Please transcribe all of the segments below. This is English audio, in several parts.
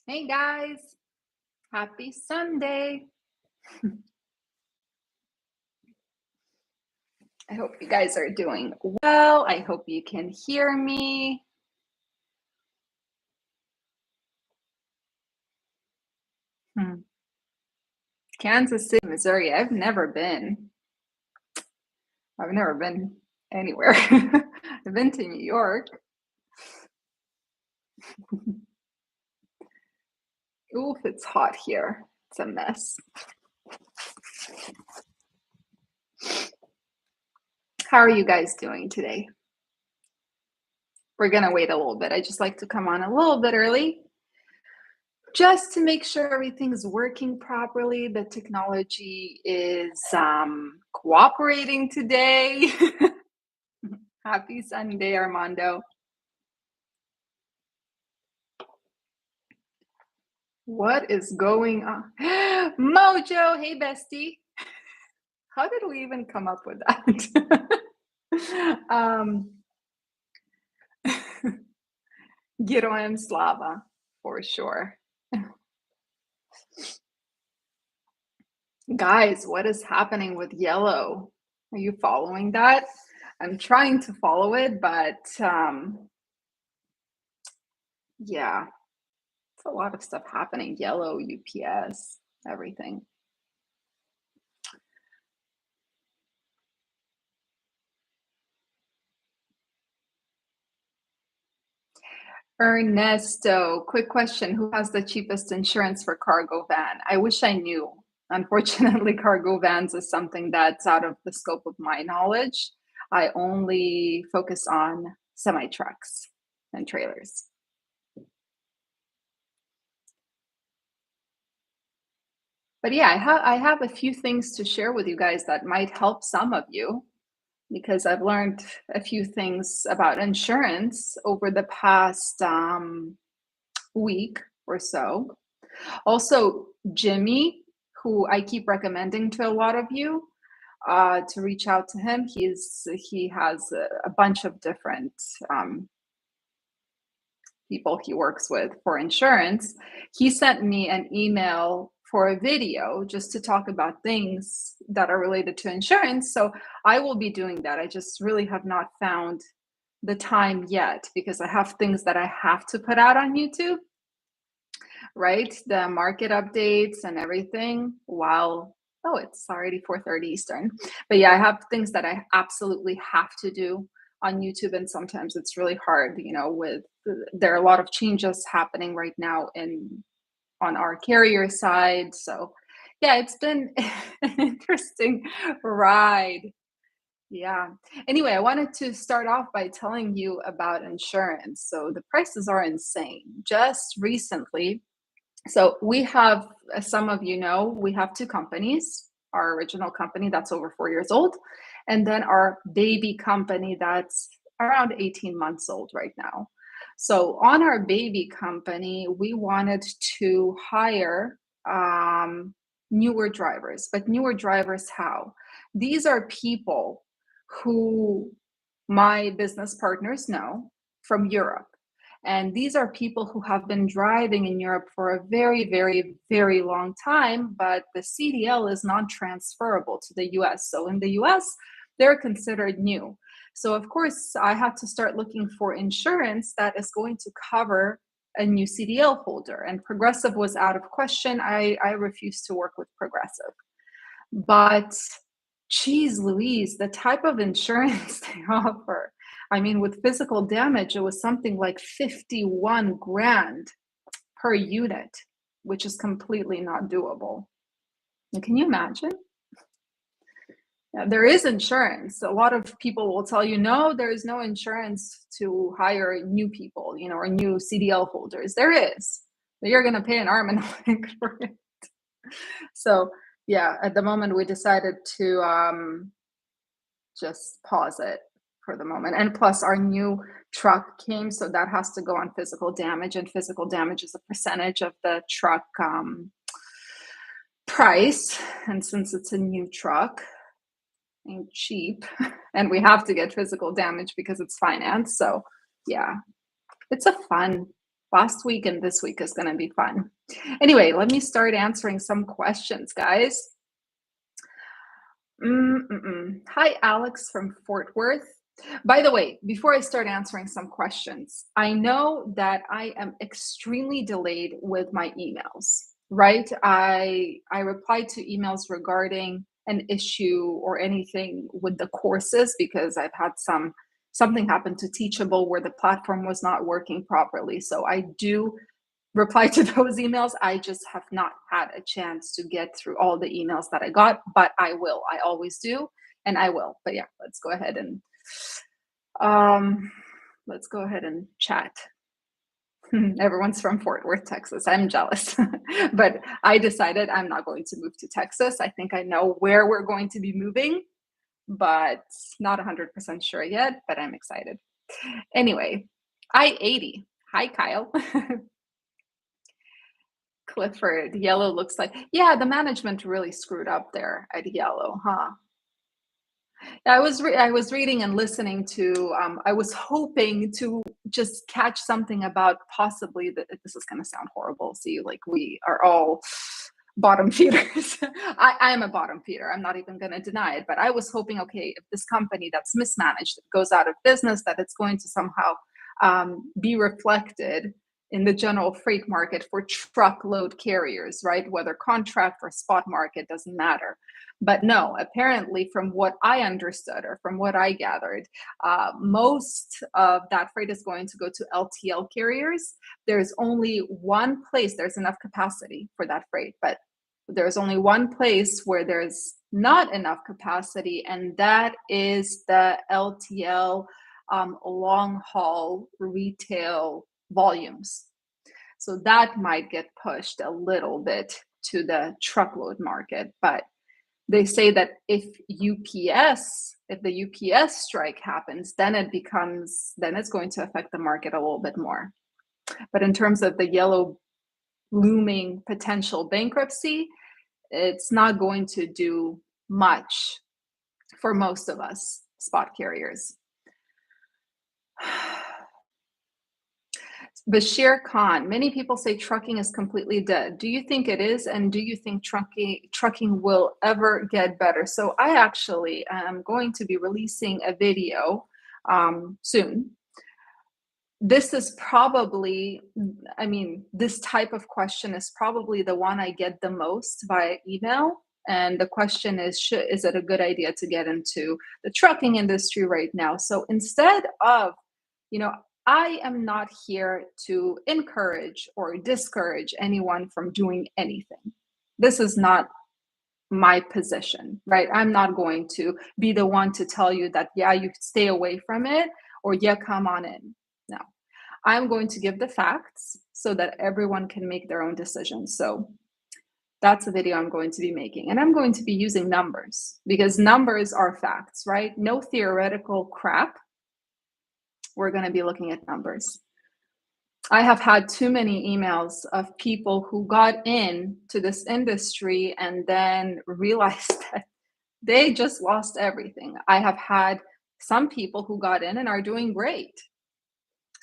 Hey guys, happy Sunday. I hope you guys are doing well. I hope you can hear me. Hmm. Kansas City, Missouri. I've never been. I've never been anywhere. I've been to New York. Oof, it's hot here. It's a mess. How are you guys doing today? We're going to wait a little bit. I just like to come on a little bit early just to make sure everything's working properly. The technology is cooperating today. Happy Sunday, Armando. What is going on? Mojo, hey bestie. How did we even come up with that? um, Giroem Slava, for sure. Guys, what is happening with yellow? Are you following that? I'm trying to follow it, but yeah, it's a lot of stuff happening. Yellow, UPS, everything. Ernesto, quick question. Who has the cheapest insurance for cargo van? I wish I knew. Unfortunately, cargo vans is something that's out of the scope of my knowledge. I only focus on semi trucks and trailers. But yeah, I have a few things to share with you guys that might help some of you because I've learned a few things about insurance over the past week or so. Also, Jimmy, who I keep recommending to a lot of you to reach out to him. He has a bunch of different people he works with for insurance. He sent me an email for a video just to talk about things that are related to insurance. So I will be doing that. I just really have not found the time yet because I have things that I have to put out on YouTube, right? The market updates and everything while it's already 4:30 Eastern. But yeah, I have things that I absolutely have to do on YouTube and sometimes it's really hard, with there are a lot of changes happening right now in on our carrier side. So, yeah, it's been an interesting ride. Yeah. Anyway, I wanted to start off by telling you about insurance. So, the prices are insane. Just recently, so we have, as some of you know, we have two companies. Our original company that's over 4 years old, and then our baby company that's around 18 months old right now. So on our baby company, we wanted to hire newer drivers, but newer drivers how? These are people who my business partners know from Europe. And these are people who have been driving in Europe for a very, very, very long time, but the CDL is not transferable to the US. So in the US, they're considered new. So, of course, I had to start looking for insurance that is going to cover a new CDL holder. And Progressive was out of question. I refused to work with Progressive. But geez Louise, the type of insurance they offer. I mean, with physical damage, it was something like 51 grand per unit, which is completely not doable. And can you imagine? Yeah, there is insurance. A lot of people will tell you, no, there is no insurance to hire new people, or new CDL holders. There is, but you're going to pay an arm and a leg for it. So, yeah, at the moment, we decided to just pause it for the moment. And plus, our new truck came, so that has to go on physical damage, and physical damage is a percentage of the truck price. And since it's a new truck, ain't cheap, and we have to get physical damage because it's financed. So, yeah, it's a fun Last week and this week is going to be fun. Anyway, let me start answering some questions, guys. Hi, Alex from Fort Worth. By the way, before I start answering some questions, I know that I am extremely delayed with my emails, right? I reply to emails regarding an issue or anything with the courses because I've had something happen to Teachable where the platform was not working properly. So I do reply to those emails. I just have not had a chance to get through all the emails that I got, but I will. I always do, and I will. But yeah, um let's go ahead and chat. Everyone's from Fort Worth, Texas. I'm jealous. But I decided I'm not going to move to Texas. I think I know where we're going to be moving, but not 100% sure yet, but I'm excited. Anyway, I-80. Hi, Kyle. Clifford, Yellow looks like, yeah, the management really screwed up there at Yellow, huh? I was reading and listening to. I was hoping to just catch something about possibly that. This is going to sound horrible. See, like we are all bottom feeders. I am a bottom feeder. I'm not even going to deny it. But I was hoping, okay, if this company that's mismanaged goes out of business, that it's going to somehow be reflected in the general freight market for truckload carriers, right? Whether contract or spot market, doesn't matter. But no, apparently, from what I understood or from what I gathered, most of that freight is going to go to LTL carriers. There's only one place, there's enough capacity for that freight, but there's only one place where there's not enough capacity, and that is the LTL long haul retail volumes. So that might get pushed a little bit to the truckload market. But they say that if the UPS strike happens, then it's going to affect the market a little bit more. But in terms of the Yellow looming potential bankruptcy, it's not going to do much for most of us spot carriers. Bashir Khan, many people say trucking is completely dead. Do you think it is? And do you think trucking will ever get better? So I actually am going to be releasing a video soon. This is probably, this type of question is probably the one I get the most via email. And the question is it a good idea to get into the trucking industry right now? So instead of, I am not here to encourage or discourage anyone from doing anything. This is not my position, right? I'm not going to be the one to tell you that, yeah, you stay away from it, or yeah, come on in. No, I'm going to give the facts so that everyone can make their own decisions. So that's a video I'm going to be making. And I'm going to be using numbers because numbers are facts, right? No theoretical crap. We're going to be looking at numbers. I have had too many emails of people who got into this industry and then realized that they just lost everything. I have had some people who got in and are doing great.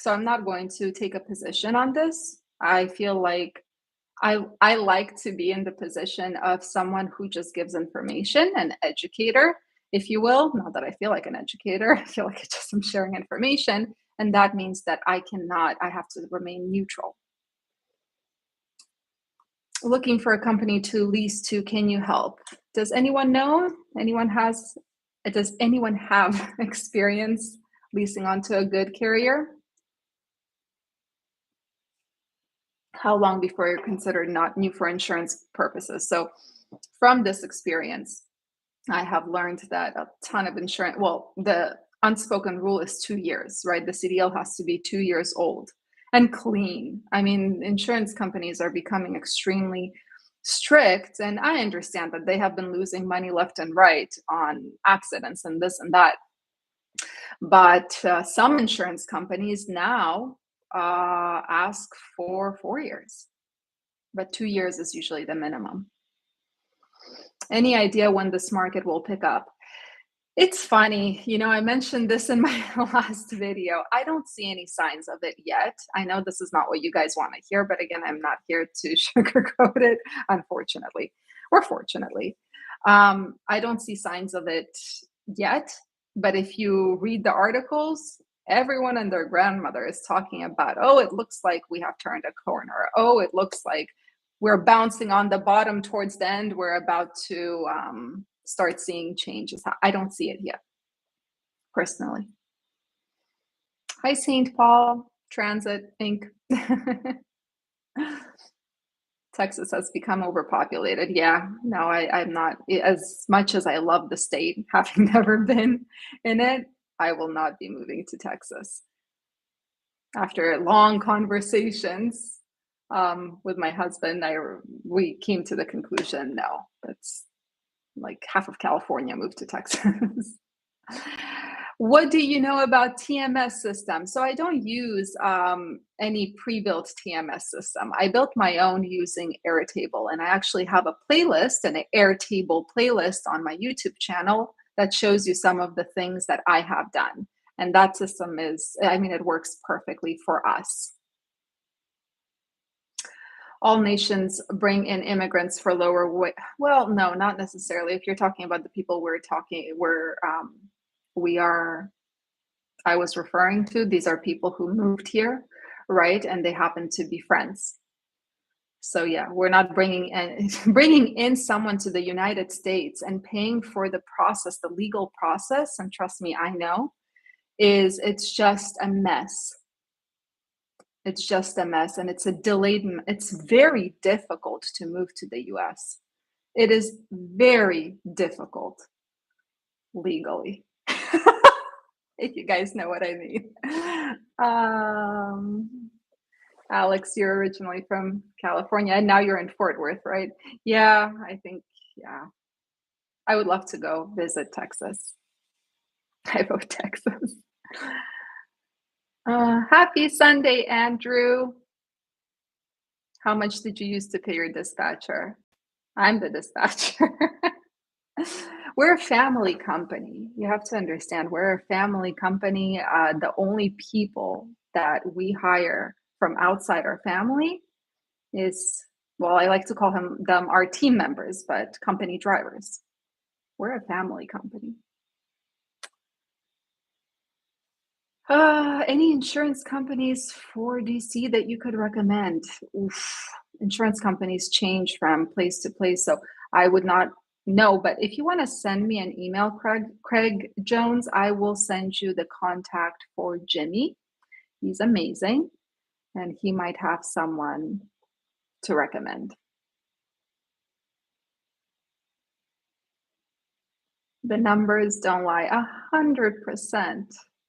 So I'm not going to take a position on this. I feel like I like to be in the position of someone who just gives information, an educator, if you will. Not that I feel like an educator. I feel like I just am sharing information. And that means that I have to remain neutral. Looking for a company to lease to, can you help? Does anyone know? Does anyone have experience leasing onto a good carrier? How long before you're considered not new for insurance purposes? So from this experience, I have learned that a ton of insurance, the unspoken rule is 2 years, right? The CDL has to be 2 years old and clean. Insurance companies are becoming extremely strict, and I understand that they have been losing money left and right on accidents and this and that. But some insurance companies now ask for 4 years, but 2 years is usually the minimum. Any idea when this market will pick up? It's funny, I mentioned this in my last video. I don't see any signs of it yet. I know this is not what you guys want to hear, but again, I'm not here to sugarcoat it, unfortunately, or fortunately. I don't see signs of it yet, but if you read the articles, everyone and their grandmother is talking about, oh, it looks like we have turned a corner. Oh, it looks like we're bouncing on the bottom towards the end. We're about to start seeing changes. I don't see it yet, personally. Hi, St. Paul Transit Inc. Texas has become overpopulated. Yeah, no, I'm not, as much as I love the state, having never been in it, I will not be moving to Texas. After long conversations with my husband, we came to the conclusion, no, that's like half of California moved to Texas. What do you know about TMS systems? So I don't use any pre-built TMS system. I built my own using Airtable, and I actually have a playlist, an Airtable playlist on my YouTube channel that shows you some of the things that I have done. And that system it works perfectly for us. All nations bring in immigrants for lower wage. Well, no, not necessarily. If you're talking about the people I was referring to, these are people who moved here, right? And they happen to be friends. So yeah, we're not bringing in someone to the United States and paying for the process, the legal process. And trust me, I know, it's just a mess. It's just a mess, and it's very difficult to move to the US. It is very difficult legally. If you guys know what I mean. Alex, you're originally from California, and now you're in Fort Worth, right? Yeah, I think, yeah. I would love to go visit Texas. I vote Texas. Happy Sunday, Andrew. How much did you use to pay your dispatcher? I'm the dispatcher. We're a family company. You have to understand, we're a family company. The only people that we hire from outside our family is, well, I like to call them our team members, but company drivers. We're a family company. Any insurance companies for DC that you could recommend? Oof. Insurance companies change from place to place, so I would not know. But if you want to send me an email, Craig Jones, I will send you the contact for Jimmy. He's amazing, and he might have someone to recommend. The numbers don't lie. 100%.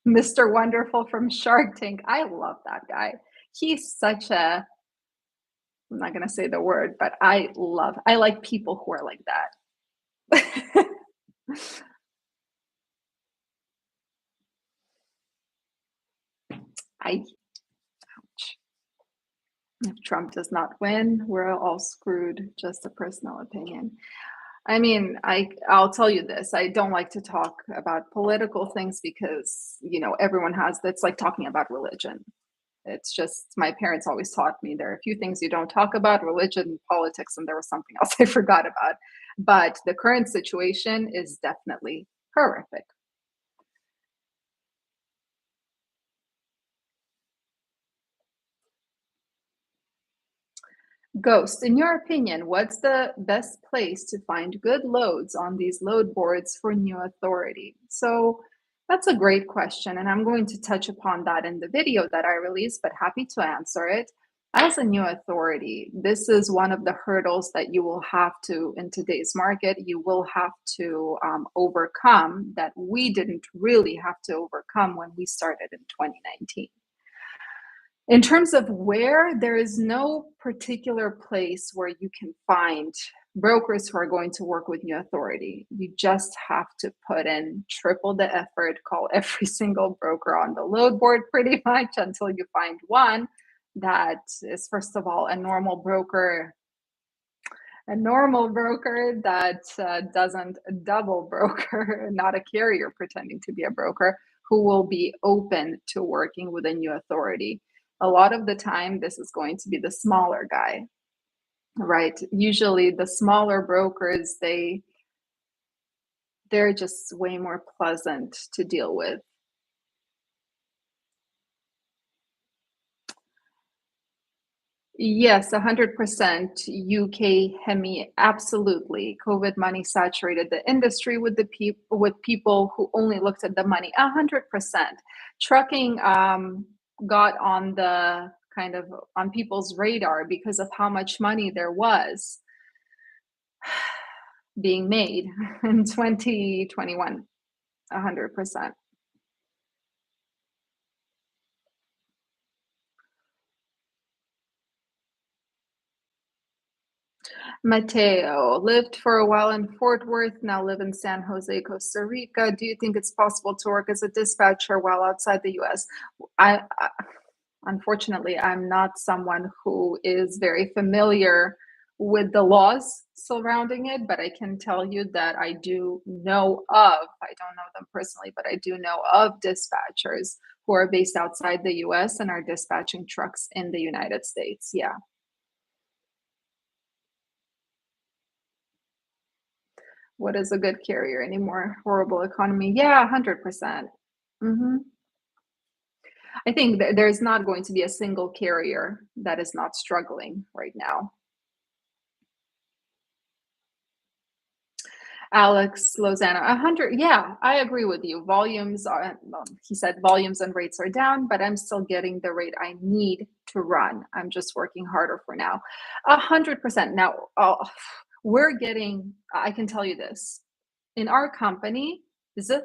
Mr. Wonderful from Shark Tank. I love that guy. He's such a, I'm not going to say the word, but I like people who are like that. Ouch. If Trump does not win, we're all screwed. Just a personal opinion. I mean, I'll tell you this. I don't like to talk about political things because, everyone has, that's like talking about religion. It's just, my parents always taught me there are a few things you don't talk about: religion, politics, and there was something else I forgot about. But the current situation is definitely horrific. Ghost, in your opinion, what's the best place to find good loads on these load boards for new authority? So that's a great question, and I'm going to touch upon that in the video that I released, but happy to answer it. As a new authority, this is one of the hurdles that you will have to, in today's market, you will have to overcome, that we didn't really have to overcome when we started in 2019. In terms of where, there is no particular place where you can find brokers who are going to work with new authority. You just have to put in triple the effort, call every single broker on the load board pretty much until you find one that is, first of all, a normal broker A normal broker that doesn't double broker, not a carrier pretending to be a broker, who will be open to working with a new authority. A lot of the time, this is going to be the smaller guy, right? Usually, the smaller brokers, they're just way more pleasant to deal with. Yes, 100%. UK Hemi, absolutely. COVID money saturated the industry with the people with people who only looked at the money. 100%. Trucking got on the kind of on people's radar because of how much money there was being made in 2021. 100%. Mateo lived for a while in Fort Worth, now live in San Jose, Costa Rica. Do you think it's possible to work as a dispatcher while outside the US? I unfortunately, I'm not someone who is very familiar with the laws surrounding it, but I can tell you that I do know of, I don't know them personally, but I do know of dispatchers who are based outside the US and are dispatching trucks in the United States. Yeah. What is a good carrier anymore? Horrible economy. Yeah, 100%. Mhm. I think there's not going to be a single carrier that is not struggling right now. Alex Lozano, 100. Yeah, I agree with you. Volumes are, well, he said volumes and rates are down, but I'm still getting the rate I need to run. I'm just working harder for now. 100%. Now, we're getting, I can tell you this in our company, is it?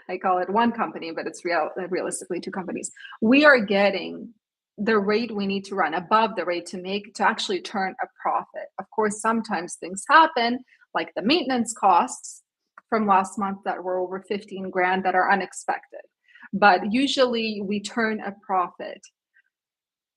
I call it one company, but it's realistically two companies. We are getting the rate we need to run above the rate to actually turn a profit. Of course, sometimes things happen, like the maintenance costs from last month that were over 15 grand that are unexpected. But usually we turn a profit.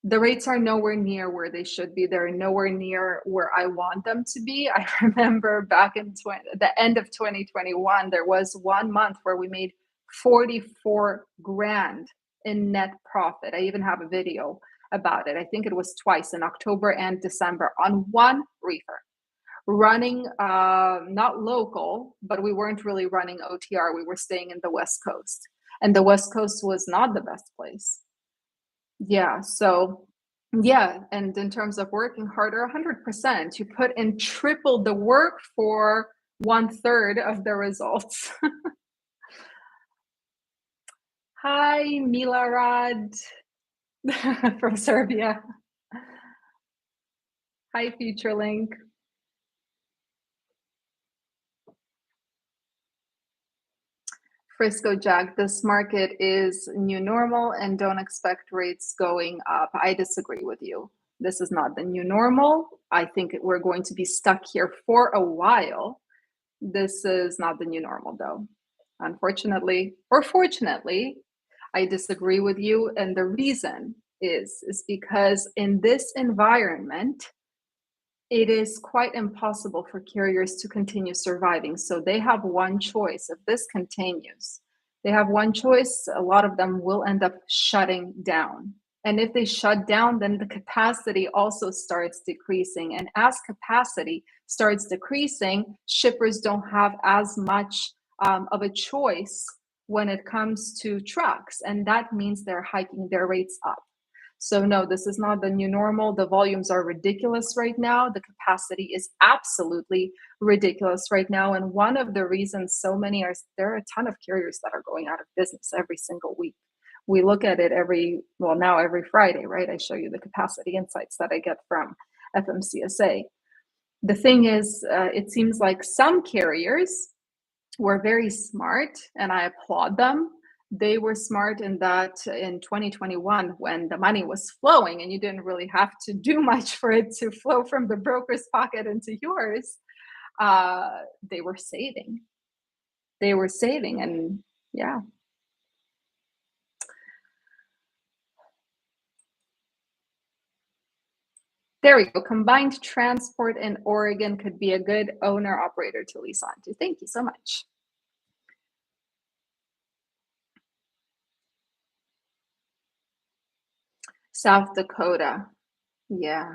The rates are nowhere near where they should be. They're nowhere near where I want them to be. I remember back in the end of 2021, there was one month where we made 44 grand in net profit. I even have a video about it. I think it was twice in October and December on one reefer. Running not local, but we weren't really running OTR. We were staying in the West Coast. And the West Coast was not the best place. Yeah, so yeah, and in terms of working harder, 100%. You put in triple the work for one third of the results. Hi, Milorad from Serbia. Hi, FutureLink. Frisco Jack, this market is new normal and don't expect rates going up. I disagree with you. This is not the new normal. I think we're going to be stuck here for a while. This is not the new normal, though. Unfortunately, or fortunately, I disagree with you. And the reason is because in this environment, it is quite impossible for carriers to continue surviving. So they have one choice. If this continues, they have one choice. A lot of them will end up shutting down. And if they shut down, then the capacity also starts decreasing. And as capacity starts decreasing, shippers don't have as much of a choice when it comes to trucks. And that means they're hiking their rates up. So no, this is not the new normal. The volumes are ridiculous right now. The capacity is absolutely ridiculous right now. And one of the reasons there are a ton of carriers that are going out of business every single week. We look at it now every Friday, right? I show you the capacity insights that I get from FMCSA. The thing is, it seems like some carriers were very smart, and I applaud them. They were smart in that in 2021, when the money was flowing and you didn't really have to do much for it to flow from the broker's pocket into yours, they were saving. They were saving, and yeah. There we go. Combined transport in Oregon could be a good owner operator to lease onto. Thank you so much. South Dakota. Yeah.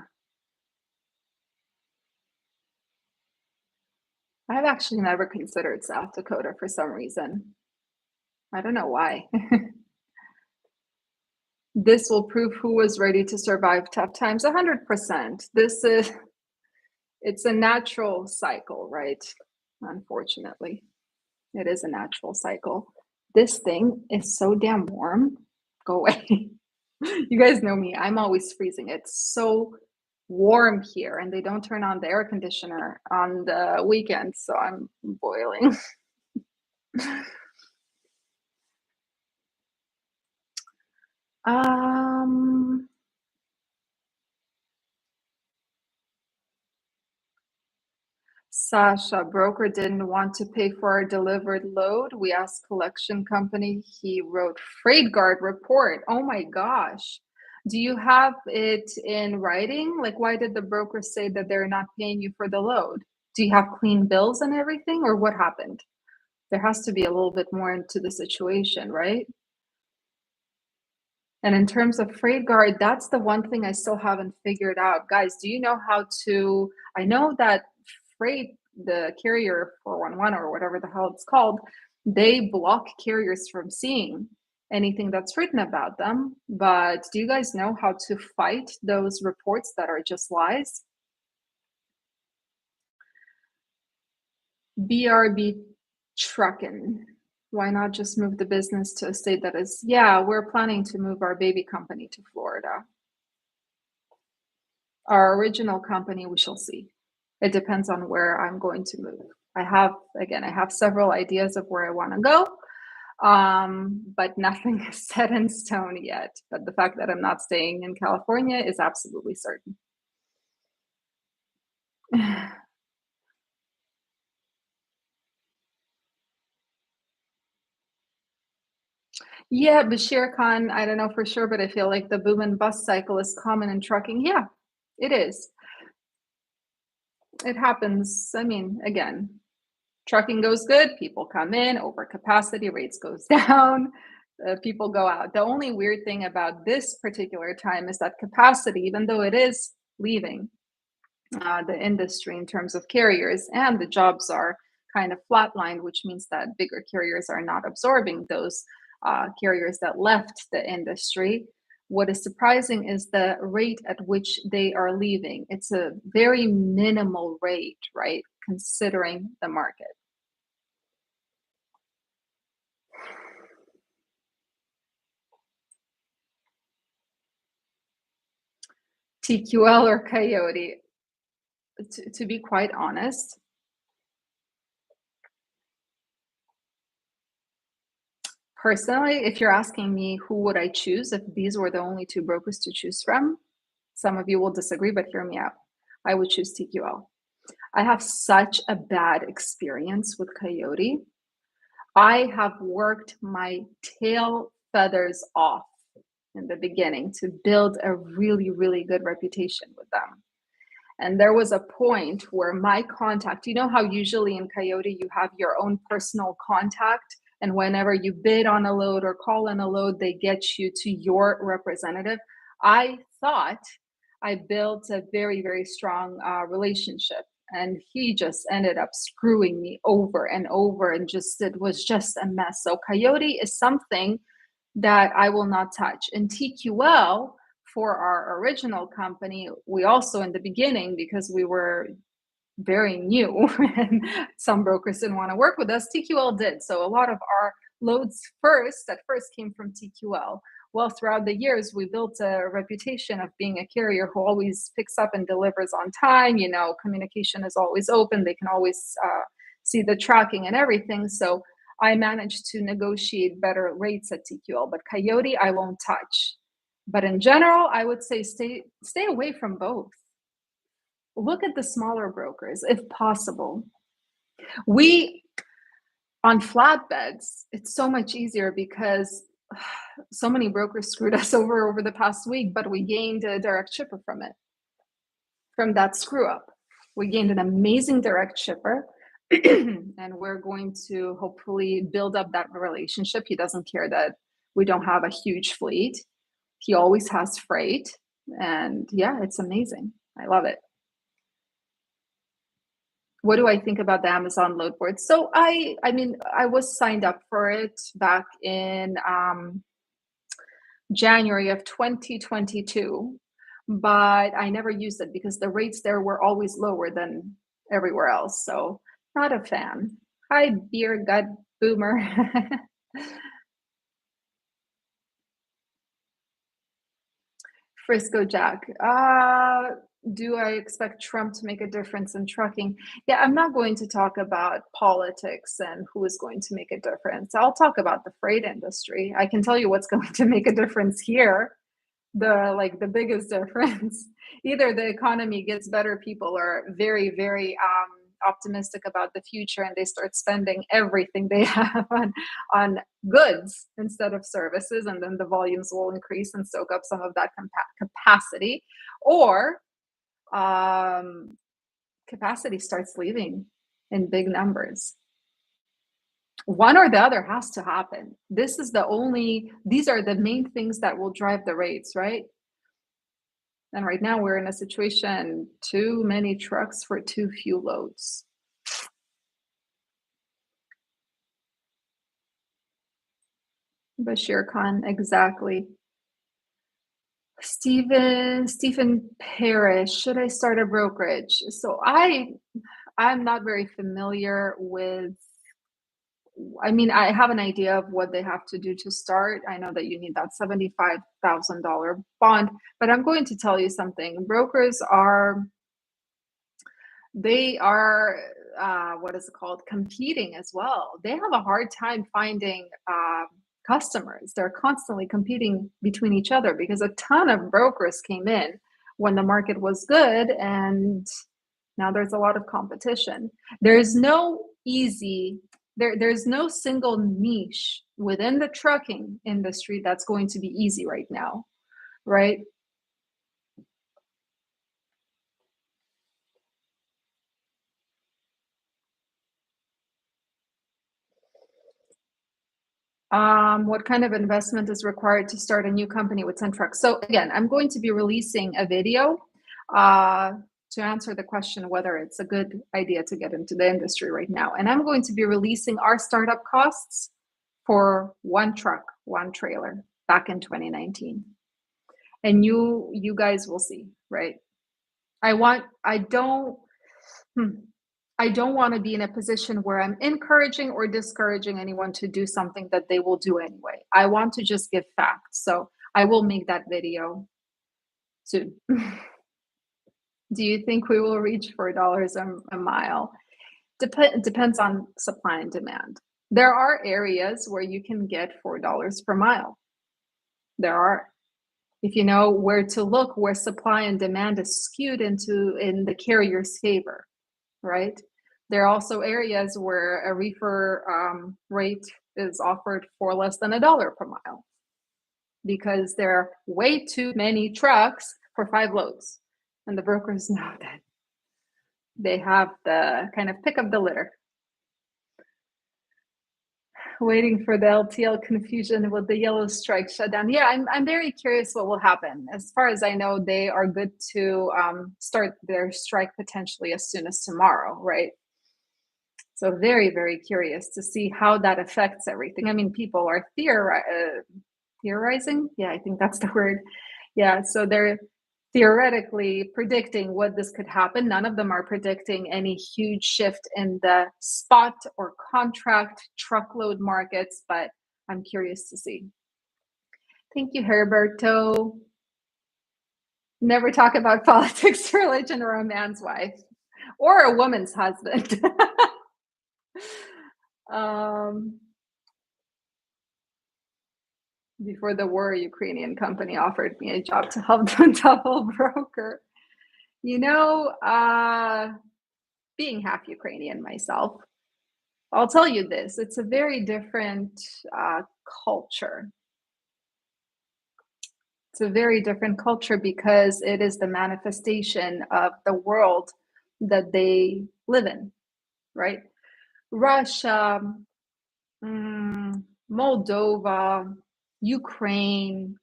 I've actually never considered South Dakota for some reason. I don't know why. This will prove who was ready to survive tough times. 100%. It's a natural cycle, right? Unfortunately, it is a natural cycle. This thing is so damn warm. Go away. You guys know me. I'm always freezing. It's so warm here, and they don't turn on the air conditioner on the weekends, so I'm boiling. Um, Sasha, broker didn't want to pay for our delivered load. We asked collection company. He wrote freight guard report. Oh my gosh. Do you have it in writing? Like, why did the broker say that they're not paying you for the load? Do you have clean bills and everything, or what happened? There has to be a little bit more into the situation, right? And in terms of freight guard, that's the one thing I still haven't figured out. Guys, do you know how to? I know that freight, the carrier 411 or whatever the hell it's called, they block carriers from seeing anything that's written about them. But do you guys know how to fight those reports that are just lies? BRB Trucking. Why not just move the business to a state that is, yeah, we're planning to move our baby company to Florida. Our original company, we shall see. It depends on where I'm going to move. I have several ideas of where I want to go, but nothing is set in stone yet. But the fact that I'm not staying in California is absolutely certain. Yeah, Bashir Khan, I don't know for sure, but I feel like the boom and bust cycle is common in trucking. Yeah, it is. It happens. I mean, again, trucking goes good, people come in, overcapacity, rates goes down, people go out. The only weird thing about this particular time is that capacity, even though it is leaving the industry in terms of carriers, and the jobs are kind of flatlined, which means that bigger carriers are not absorbing those carriers that left the industry. What is surprising is the rate at which they are leaving. It's a very minimal rate, right? Considering the market. TQL or Coyote? To be quite honest, personally, if you're asking me who would I choose if these were the only two brokers to choose from, some of you will disagree, but hear me out. I would choose TQL. I have such a bad experience with Coyote. I have worked my tail feathers off in the beginning to build a really, really good reputation with them. And there was a point where my contact, you know how usually in Coyote you have your own personal contact, and whenever you bid on a load or call in a load, they get you to your representative. I thought I built a very, very strong relationship, and he just ended up screwing me over and over, and just it was just a mess. So Coyote is something that I will not touch. And TQL, for our original company, we also in the beginning, because we were very new and some brokers didn't want to work with us, TQL did. So a lot of our loads at first came from TQL. Well, throughout the years, we built a reputation of being a carrier who always picks up and delivers on time. You know, communication is always open. They can always see the tracking and everything. So I managed to negotiate better rates at TQL, but Coyote I won't touch. But in general, I would say stay away from both. Look at the smaller brokers if possible. We on flatbeds, it's so much easier because so many brokers screwed us over the past week, but we gained a direct shipper from it. from that screw up. We gained an amazing direct shipper, and we're going to hopefully build up that relationship. He doesn't care that we don't have a huge fleet. He always has freight. And yeah, it's amazing. I love it. What do I think about the Amazon load board? So I mean, I was signed up for it back in January of 2022, but I never used it because the rates there were always lower than everywhere else. So not a fan. Hi, beer gut boomer. Frisco Jack. Do I expect Trump to make a difference in trucking? Yeah, I'm not going to talk about politics and who is going to make a difference. I'll talk about the freight industry. I can tell you what's going to make a difference here. The biggest difference. Either the economy gets better, people are very, very optimistic about the future, and they start spending everything they have on goods instead of services, and then the volumes will increase and soak up some of that capacity, or um, capacity starts leaving in big numbers. One or the other has to happen. These are the main things that will drive the rates, right? And right now we're in a situation, too many trucks for too few loads. Bashir Khan, exactly. Stephen Parrish, should I start a brokerage? So I'm not very familiar with, I mean, I have an idea of what they have to do to start. I know that you need that $75,000 bond, but I'm going to tell you something. Brokers are, they are, what is it called? Competing as well. They have a hard time finding customers. They're constantly competing between each other because a ton of brokers came in when the market was good, and now there's a lot of competition. There's no easy, there's no single niche within the trucking industry that's going to be easy right now, right? What kind of investment is required to start a new company with 10 trucks? So again, I'm going to be releasing a video uh, to answer the question whether it's a good idea to get into the industry right now. And I'm going to be releasing our startup costs for one truck, one trailer back in 2019. And you guys will see, right? I want, I don't, hmm, I don't want to be in a position where I'm encouraging or discouraging anyone to do something that they will do anyway. I want to just give facts. So I will make that video soon. Do you think we will reach $4 a mile? Depends on supply and demand. There are areas where you can get $4 per mile. There are, if you know where to look, where supply and demand is skewed in the carrier's favor, right? There are also areas where a reefer rate is offered for less than $1 per mile because there are way too many trucks for 5 loads. And the brokers know that they have the kind of pick of the litter. Waiting for the LTL confusion with the yellow strike shutdown. Yeah, I'm very curious what will happen. As far as I know, they are good to start their strike potentially as soon as tomorrow, right? So very, very curious to see how that affects everything. I mean, people are theorizing. Yeah, I think that's the word. Yeah, so they're theoretically predicting what this could happen. None of them are predicting any huge shift in the spot or contract truckload markets, but I'm curious to see. Thank you, Herberto. Never talk about politics, religion, or a man's wife or a woman's husband. um, Before the war, a Ukrainian company offered me a job to help them double broker. You know, being half Ukrainian myself, I'll tell you this, it's a very different culture. It's a very different culture because it is the manifestation of the world that they live in, right? Russia, Moldova, Ukraine,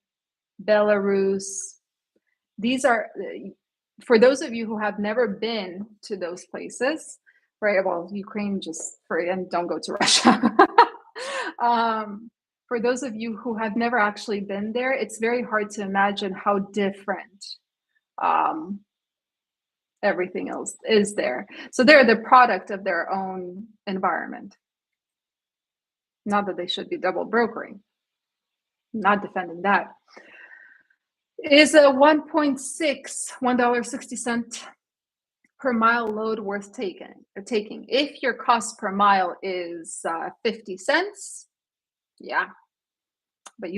Belarus. These are, for those of you who have never been to those places, right? Well, Ukraine, just for, and don't go to Russia. For those of you who have never actually been there, it's very hard to imagine how different um, everything else is there. So they're the product of their own environment. Not that they should be double brokering. Not defending that. Is a 1.6, $1.60 per mile load worth taking? If your cost per mile is 50 cents, yeah, but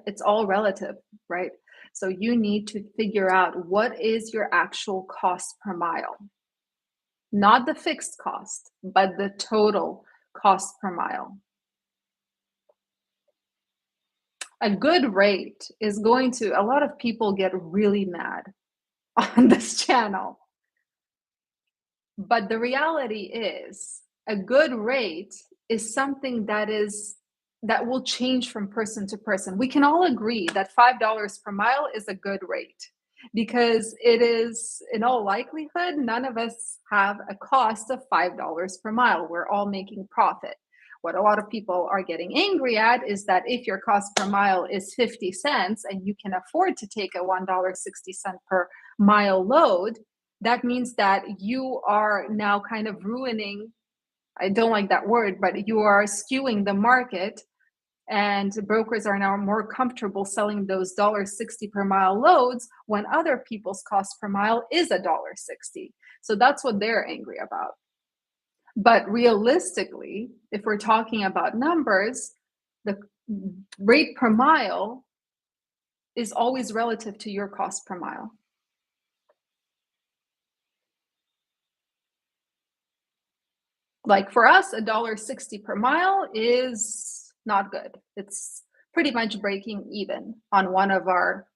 it's all relative, right? So you need to figure out what is your actual cost per mile, not the fixed cost, but the total cost per mile. A good rate is going to, a lot of people get really mad on this channel. But the reality is a good rate is something that will change from person to person. We can all agree that $5 per mile is a good rate because it is, in all likelihood, none of us have a cost of $5 per mile. We're all making profit. What a lot of people are getting angry at is that if your cost per mile is 50 cents and you can afford to take a $1.60 per mile load, that means that you are now kind of ruining, I don't like that word, but you are skewing the market, and brokers are now more comfortable selling those $1.60 per mile loads when other people's cost per mile is $1.60. So that's what they're angry about. But realistically, if we're talking about numbers, the rate per mile is always relative to your cost per mile. Like for us, $1.60 per mile is not good. It's pretty much breaking even on one of our,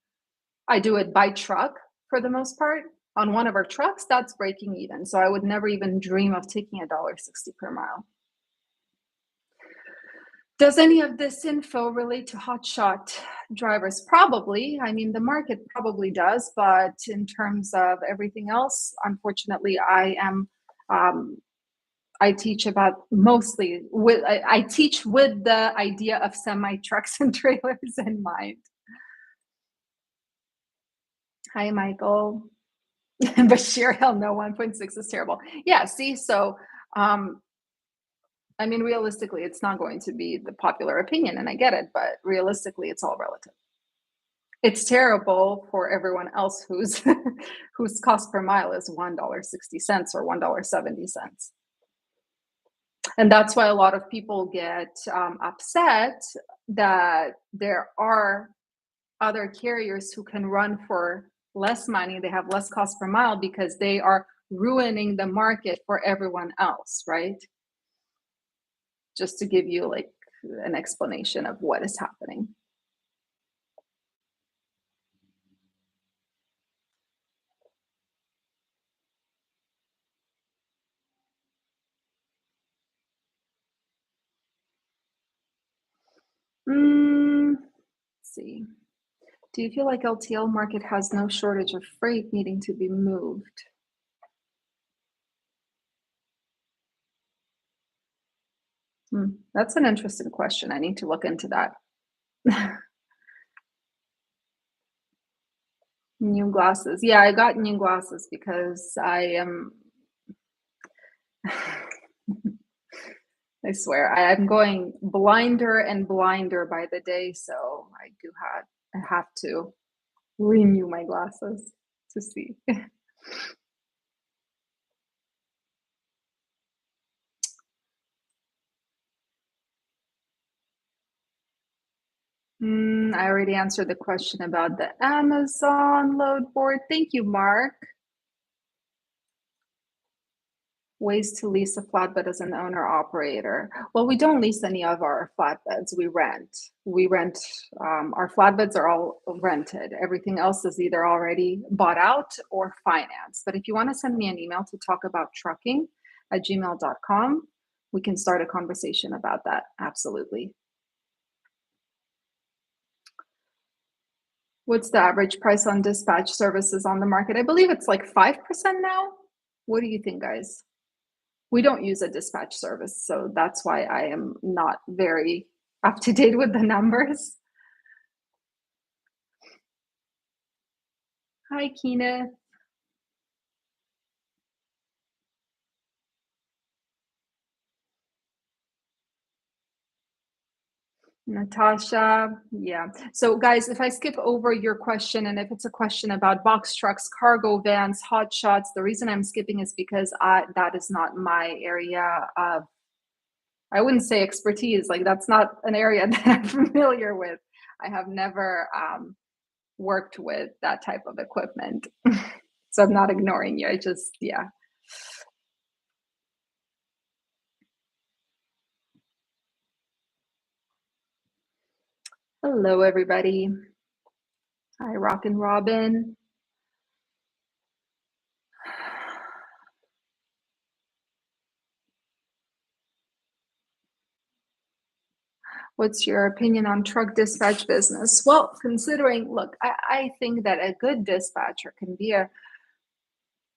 I do it by truck for the most part. On one of our trucks, that's breaking even. So I would never even dream of taking $1.60 per mile. Does any of this info relate to hotshot drivers? Probably. I mean, the market probably does, but in terms of everything else, unfortunately, I teach about mostly I teach with the idea of semi trucks and trailers in mind. Hi, Michael. Bashir, hell no, 1.6 is terrible. Yeah, see, so I mean, realistically, it's not going to be the popular opinion, and I get it, but realistically, it's all relative. It's terrible for everyone else whose whose cost per mile is $1.60 or $1.70. And that's why a lot of people get upset that there are other carriers who can run for less money, they have less cost per mile because they are ruining the market for everyone else, right? Just to give you like an explanation of what is happening. Let's see. Do you feel like LTL market has no shortage of freight needing to be moved? That's an interesting question. I need to look into that. New glasses. Yeah, I got new glasses because I am I swear I'm going blinder and blinder by the day, so I have to renew my glasses to see. I already answered the question about the Amazon load board. Thank you, Mark. Ways to lease a flatbed as an owner operator. Well, we don't lease any of our flatbeds. We rent. We rent. Our flatbeds are all rented. Everything else is either already bought out or financed. But if you want to send me an email to talk about trucking at gmail.com, we can start a conversation about that. Absolutely. What's the average price on dispatch services on the market? I believe it's like 5% now. What do you think, guys? We don't use a dispatch service, so that's why I am not very up to date with the numbers. Hi, Keeneth. Natasha, yeah. So, guys, if I skip over your question, and if it's a question about box trucks, cargo vans, hot shots, the reason I'm skipping is because that is not my area of, I wouldn't say expertise. Like that's not an area that I'm familiar with. I have never worked with that type of equipment, so I'm not ignoring you. I just, yeah. Hello, everybody. Hi, Rockin' Robin. What's your opinion on truck dispatch business? Well, considering, look, I think that a good dispatcher can be a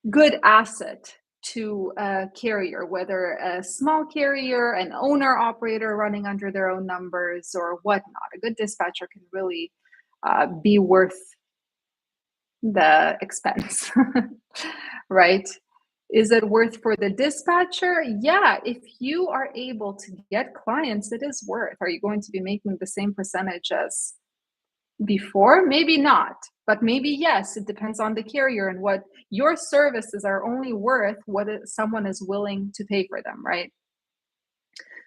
good asset to a carrier, whether a small carrier, an owner operator running under their own numbers, or whatnot. A good dispatcher can really be worth the expense, right? Is it worth for the dispatcher? Yeah, if you are able to get clients, it is worth. Are you going to be making the same percentage as before? Maybe not, but maybe yes. It depends on the carrier and what your services are only worth what someone is willing to pay for them, right?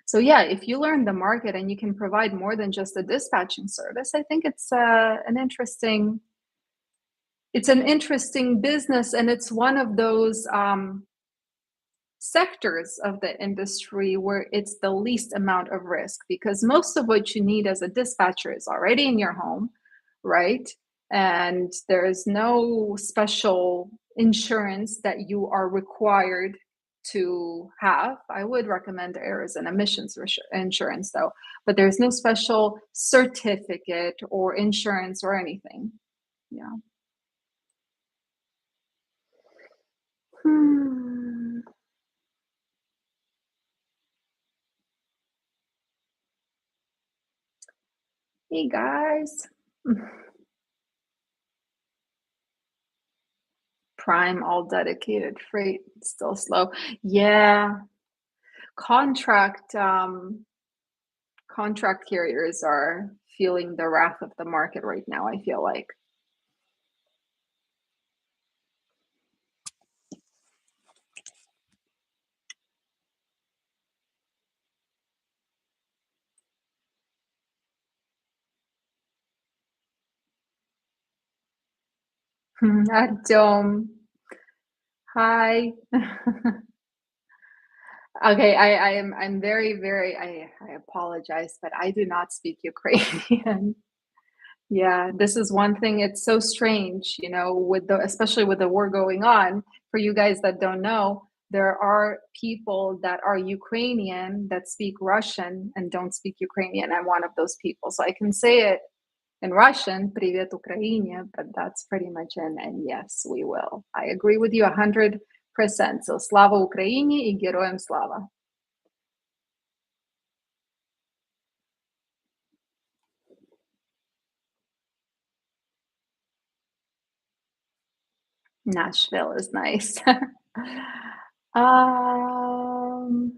So yeah, if you learn the market and you can provide more than just a dispatching service, I think it's an interesting business, and it's one of those sectors of the industry where it's the least amount of risk, because most of what you need as a dispatcher is already in your home, right? And there's no special insurance that you are required to have. I would recommend errors and emissions insurance though, but there's no special certificate or insurance or anything. Yeah. Hmm. Hey guys. Prime, all dedicated freight, still slow. Yeah, contract contract carriers are feeling the wrath of the market right now, I feel like. Artyom, hi. Okay, I'm very I apologize, but I do not speak Ukrainian. Yeah, this is one thing. It's so strange, with especially with the war going on. For you guys that don't know, there are people that are Ukrainian that speak Russian and don't speak Ukrainian. I'm one of those people. So I can say it in Russian, Привет, Украине, but that's pretty much it. And yes, we will. I agree with you 100%. So Slava Ukraini и героям слава. Nashville is nice. um,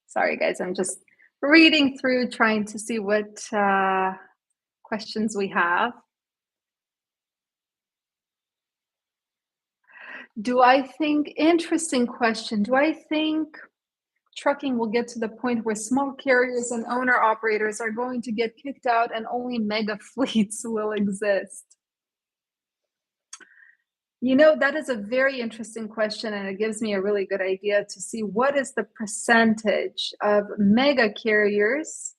Sorry, guys. I'm just reading through, trying to see what questions we have. Interesting question. Do I think trucking will get to the point where small carriers and owner operators are going to get kicked out and only mega fleets will exist? That is a very interesting question, and it gives me a really good idea to see what is the percentage of mega carriers,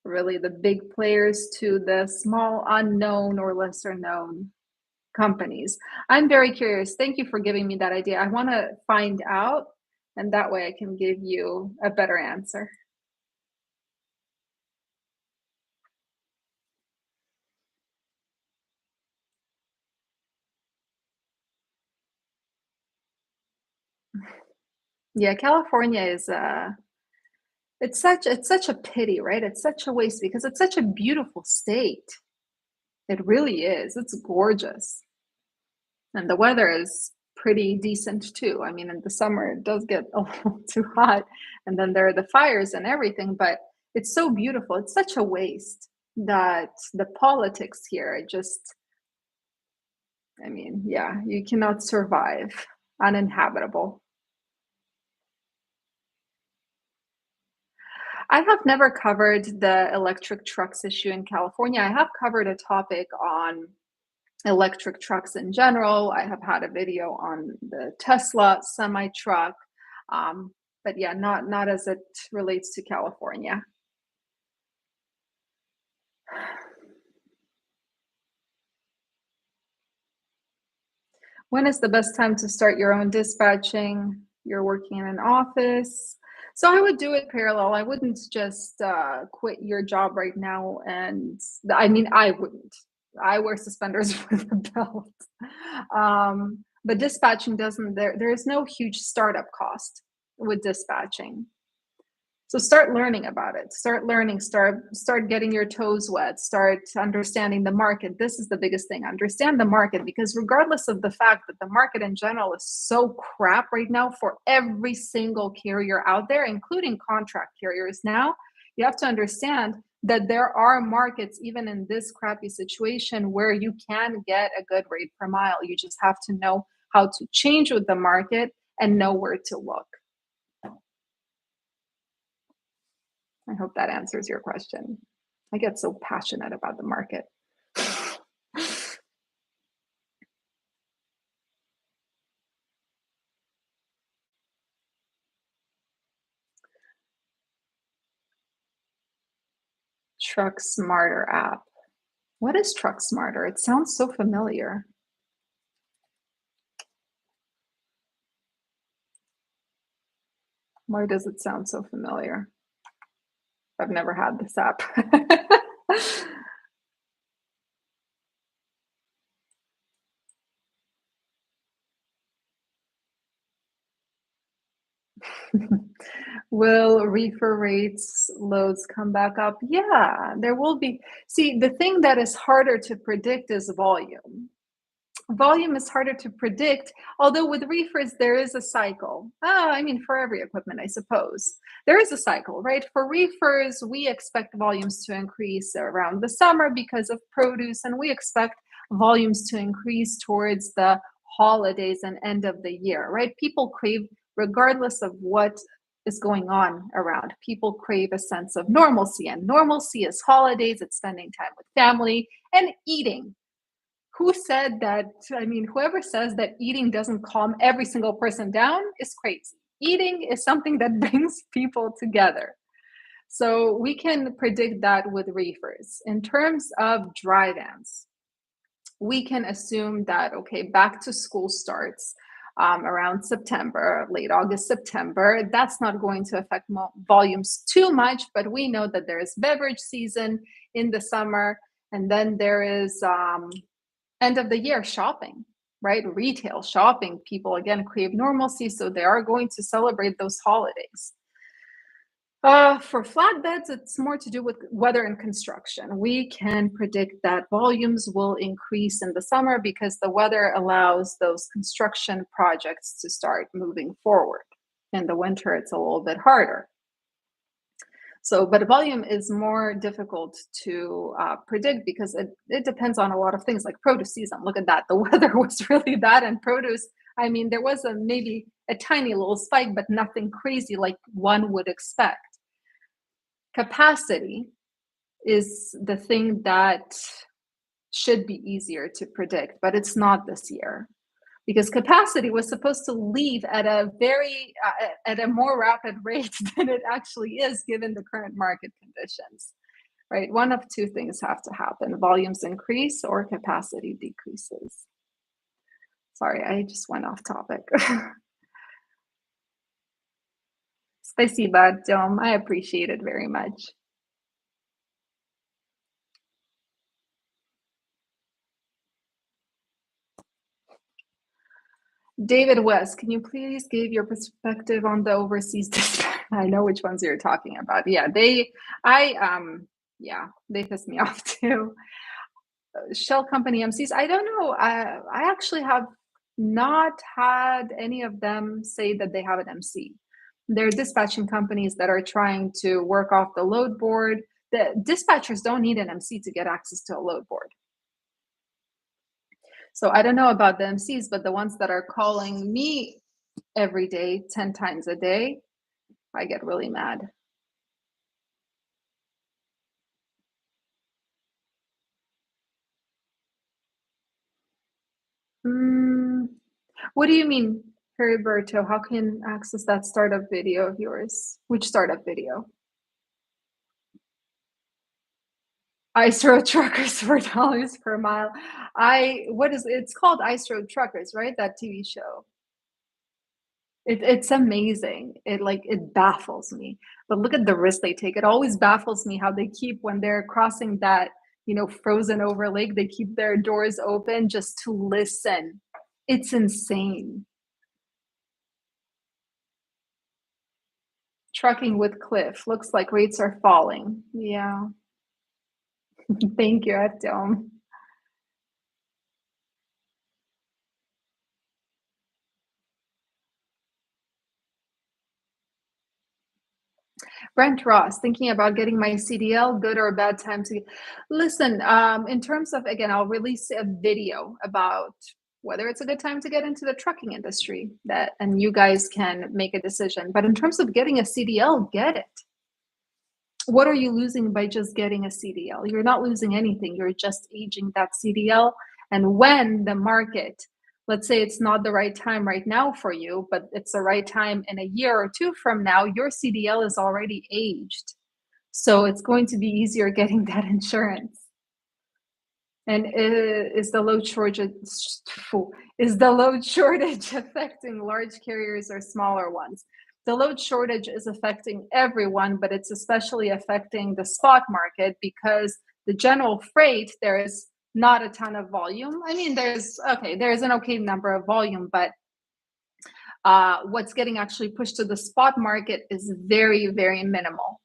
really the big players, to the small, unknown, or lesser known companies. I'm very curious. Thank you for giving me that idea. I want to find out, and that way I can give you a better answer. Yeah, California is it's such a pity, right? It's such a waste because it's such a beautiful state. It really is. It's gorgeous. And the weather is pretty decent too. I mean, in the summer it does get a little too hot, and then there are the fires and everything, but it's so beautiful. It's such a waste that the politics here are just, I mean, yeah, you cannot survive uninhabitable. I have never covered the electric trucks issue in California. I have covered a topic on electric trucks in general. I have had a video on the Tesla semi truck, but yeah, not as it relates to California. When is the best time to start your own dispatching? You're working in an office. So I would do it parallel. I wouldn't just quit your job right now. And I mean, I wouldn't. I wear suspenders with a belt. But dispatching doesn't, there is no huge startup cost with dispatching. So start learning about it. Start learning, start getting your toes wet, start understanding the market. This is the biggest thing. Understand the market, because regardless of the fact that the market in general is so crap right now for every single carrier out there, including contract carriers now, you have to understand that there are markets even in this crappy situation where you can get a good rate per mile. You just have to know how to change with the market and know where to look. I hope that answers your question. I get so passionate about the market. TruckSmarter app. What is TruckSmarter? It sounds so familiar. Why does it sound so familiar? I've never had this app. Will reefer rates, loads come back up? Yeah, there will be. See, the thing that is harder to predict is volume. Volume is harder to predict, although with reefers, there is a cycle. I mean, for every equipment, I suppose. There is a cycle, right? For reefers, we expect volumes to increase around the summer because of produce, and we expect volumes to increase towards the holidays and end of the year, right? People crave, regardless of what is going on around, people crave a sense of normalcy, and normalcy is holidays, it's spending time with family and eating. Who said that? I mean, whoever says that eating doesn't calm every single person down is crazy. Eating is something that brings people together. So we can predict that with reefers. In terms of dry vans, we can assume that, okay, back to school starts around September, late August, September. That's not going to affect volumes too much, but we know that there is beverage season in the summer, and then there is end of the year shopping, right? Retail shopping. People again crave normalcy, so they are going to celebrate those holidays. For flatbeds, it's more to do with weather and construction. We can predict that volumes will increase in the summer because the weather allows those construction projects to start moving forward. In the winter, it's a little bit harder. So, but volume is more difficult to predict because it depends on a lot of things like produce season. Look at that. The weather was really bad and produce. I mean, there was maybe a tiny little spike, but nothing crazy like one would expect. Capacity is the thing that should be easier to predict, but it's not this year because capacity was supposed to leave at a very at a more rapid rate than it actually is given the current market conditions. Right? One of two things have to happen: volumes increase or capacity decreases. Sorry, I just went off topic. Спасибо, Артем. I appreciate it very much. David West, can you please give your perspective on the overseas dispatch? I know which ones you're talking about. Yeah, they piss me off too. Shell company MCs, I don't know. I actually have not had any of them say that they have an MC. They're dispatching companies that are trying to work off the load board. The dispatchers don't need an MC to get access to a load board. So I don't know about the MCs, but the ones that are calling me every day, 10 times a day, I get really mad. What do you mean, Heriberto? How can access that startup video of yours? Which startup video? Ice Road Truckers, $4 per mile. It's called Ice Road Truckers, right? That TV show. It's amazing. It baffles me. But look at the risk they take. It always baffles me how they keep when they're crossing that, frozen over lake, they keep their doors open just to listen. It's insane. Trucking with Cliff. Looks like rates are falling. Yeah. Thank you, Artyom. Brent Ross, thinking about getting my CDL, good or bad time to listen. In terms of, again, I'll release a video about whether it's a good time to get into the trucking industry, and you guys can make a decision. But in terms of getting a CDL, get it. What are you losing by just getting a CDL? You're not losing anything. You're just aging that CDL. And when the market, let's say it's not the right time right now for you, but it's the right time in a year or two from now, your CDL is already aged. So it's going to be easier getting that insurance. And is the load shortage affecting large carriers or smaller ones? The load shortage is affecting everyone, but it's especially affecting the spot market because the general freight, there is not a ton of volume. I mean, there's an okay number of volume, but what's getting actually pushed to the spot market is very, very minimal.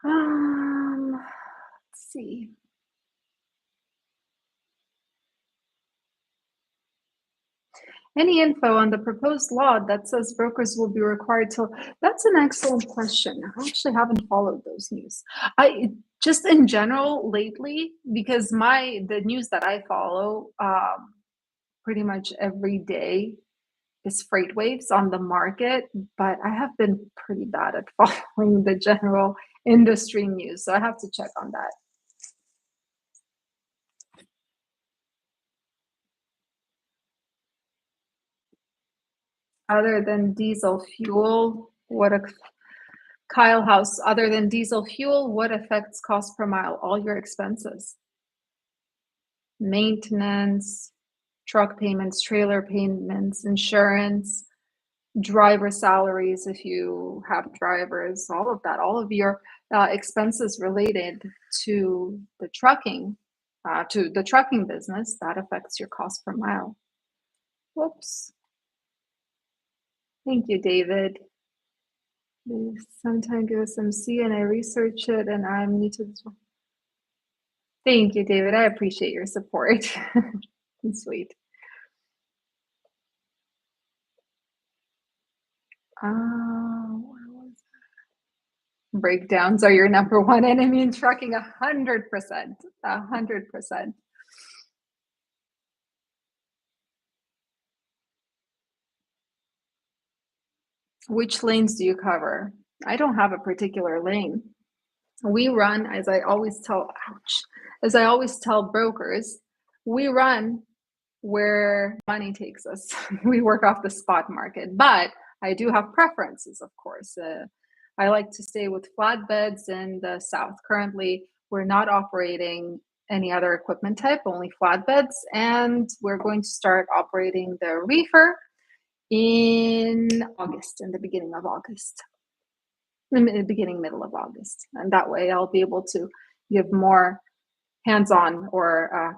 Let's see. Any info on the proposed law that says brokers will be required to? That's an excellent question. I actually haven't followed those news. I just in general lately, because the news that I follow pretty much every day is freight waves on the market, but I have been pretty bad at following the general industry news, so I have to check on that. Other than diesel fuel, Kyle House, other than diesel fuel, what affects cost per mile? All your expenses. Maintenance, truck payments, trailer payments, insurance, driver salaries if you have drivers, all of that, all of your expenses related to the trucking business, that affects your cost per mile. Whoops. Thank you, David. Sometimes give us some C and I research it and I'm new to this one. Thank you, David. I appreciate your support. Sweet. Breakdowns are your number one enemy in trucking. 100%. 100%. Which lanes do you cover? I don't have a particular lane. We run, as I always tell, ouch, as I always tell brokers, we run where money takes us. We work off the spot market, but I do have preferences, of course. I like to stay with flatbeds in the south. Currently, we're not operating any other equipment type, only flatbeds, and we're going to start operating the reefer in August, in the beginning of August, in the beginning, middle of August. And that way I'll be able to give more hands-on or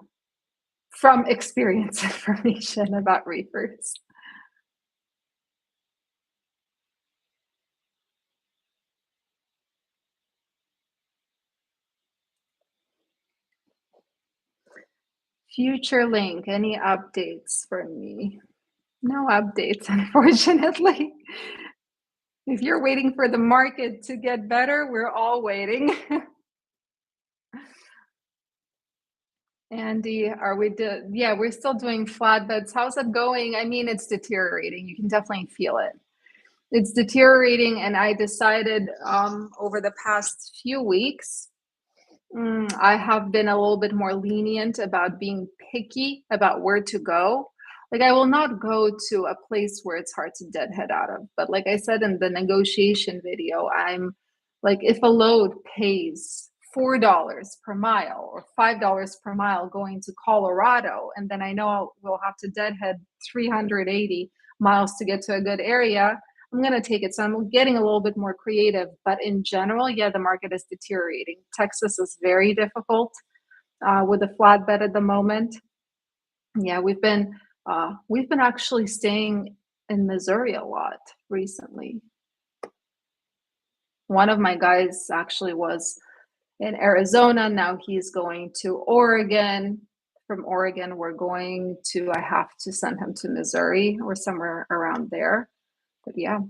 from experience information about reefers. Future link, any updates for me? No updates, unfortunately. If you're waiting for the market to get better, we're all waiting. Andy, are we yeah, we're still doing flatbeds. How's it going? I mean, it's deteriorating. You can definitely feel it. It's deteriorating, and I decided over the past few weeks, I have been a little bit more lenient about being picky about where to go. Like, I will not go to a place where it's hard to deadhead out of. But like I said in the negotiation video, I'm like, if a load pays $4 per mile or $5 per mile going to Colorado, and then I know we'll have to deadhead 380 miles to get to a good area, I'm going to take it. So I'm getting a little bit more creative, but in general, yeah, the market is deteriorating. Texas is very difficult with a flatbed at the moment. Yeah, we've been actually staying in Missouri a lot recently. One of my guys actually was in Arizona. Now he's going to Oregon. From Oregon, we're going to, I have to send him to Missouri or somewhere around there. But yeah.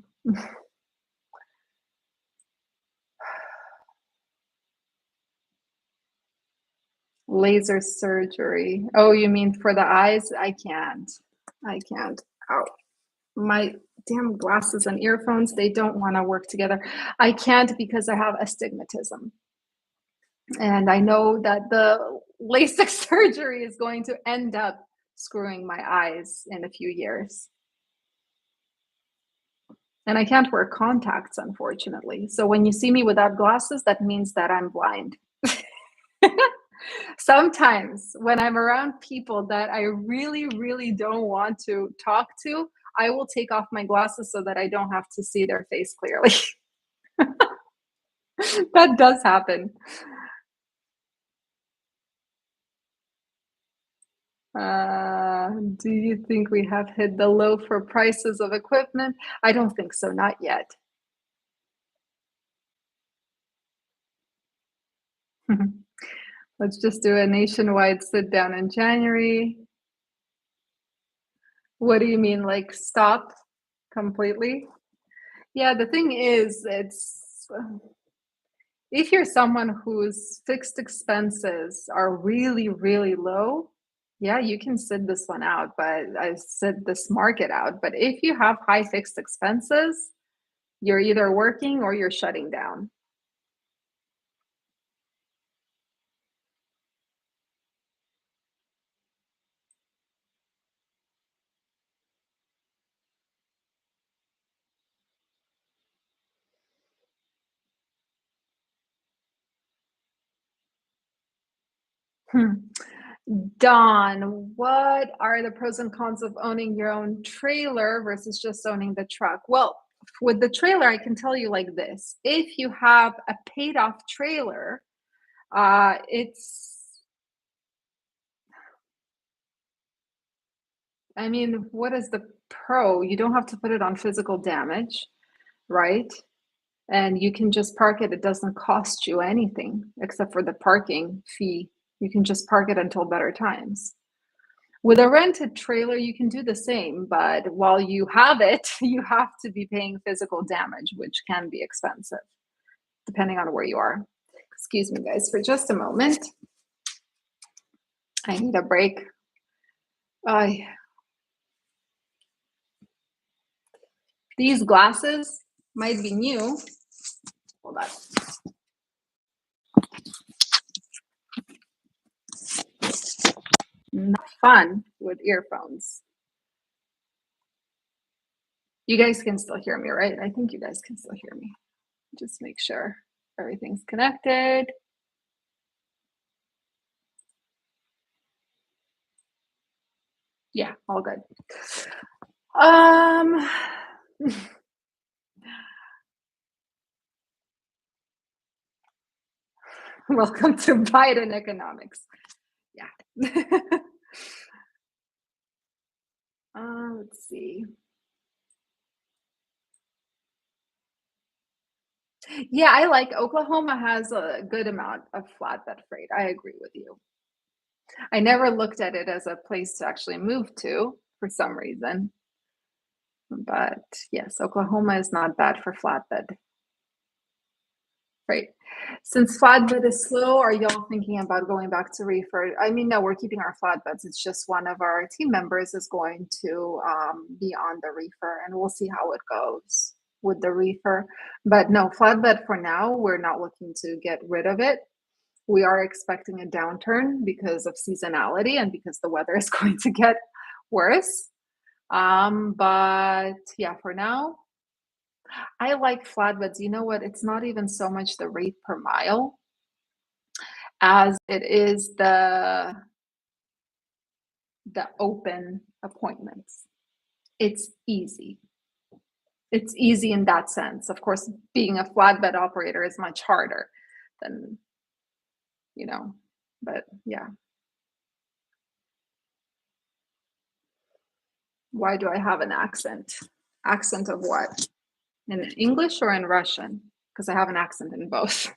Laser surgery. Oh, you mean for the eyes? I can't. I can't. Oh, my damn glasses and earphones, they don't want to work together. I can't because I have astigmatism. And I know that the LASIK surgery is going to end up screwing my eyes in a few years. And I can't wear contacts, unfortunately. So when you see me without glasses, that means that I'm blind. Sometimes when I'm around people that I really, really don't want to talk to, I will take off my glasses so that I don't have to see their face clearly. That does happen. Do you think we have hit the low for prices of equipment? I don't think so, not yet. Let's just do a nationwide sit down in January. What do you mean, like stop completely? Yeah, the thing is, it's if you're someone whose fixed expenses are really, really low, yeah, you can sit this one out, but I sit this market out. But if you have high fixed expenses, you're either working or you're shutting down. Hmm. Don, what are the pros and cons of owning your own trailer versus just owning the truck? Well, with the trailer, I can tell you like this. If you have a paid off trailer, it's, I mean, what is the pro? You don't have to put it on physical damage, right? And you can just park it. It doesn't cost you anything except for the parking fee. You can just park it until better times. With a rented trailer, you can do the same, but while you have it, you have to be paying physical damage, which can be expensive, depending on where you are. Excuse me, guys, for just a moment. I need a break. The These glasses might be new. Hold on. Not fun with earphones. You guys can still hear me, right? I think you guys can still hear me. Just make sure everything's connected. Yeah, all good. Welcome to Biden economics. Yeah. Let's see. Yeah, I like Oklahoma has a good amount of flatbed freight. I agree with you. I never looked at it as a place to actually move to for some reason. But yes, Oklahoma is not bad for flatbed. Right. Since flatbed is slow, are y'all thinking about going back to reefer? I mean, no, we're keeping our flatbeds. It's just one of our team members is going to be on the reefer, and we'll see how it goes with the reefer. But no, flatbed for now, we're not looking to get rid of it. We are expecting a downturn because of seasonality and because the weather is going to get worse. But yeah, for now, I like flatbeds. You know what? It's not even so much the rate per mile as it is the open appointments. It's easy. It's easy in that sense. Of course, being a flatbed operator is much harder than, but yeah. Why do I have an accent? Accent of what? In English or in Russian? Because I have an accent in both.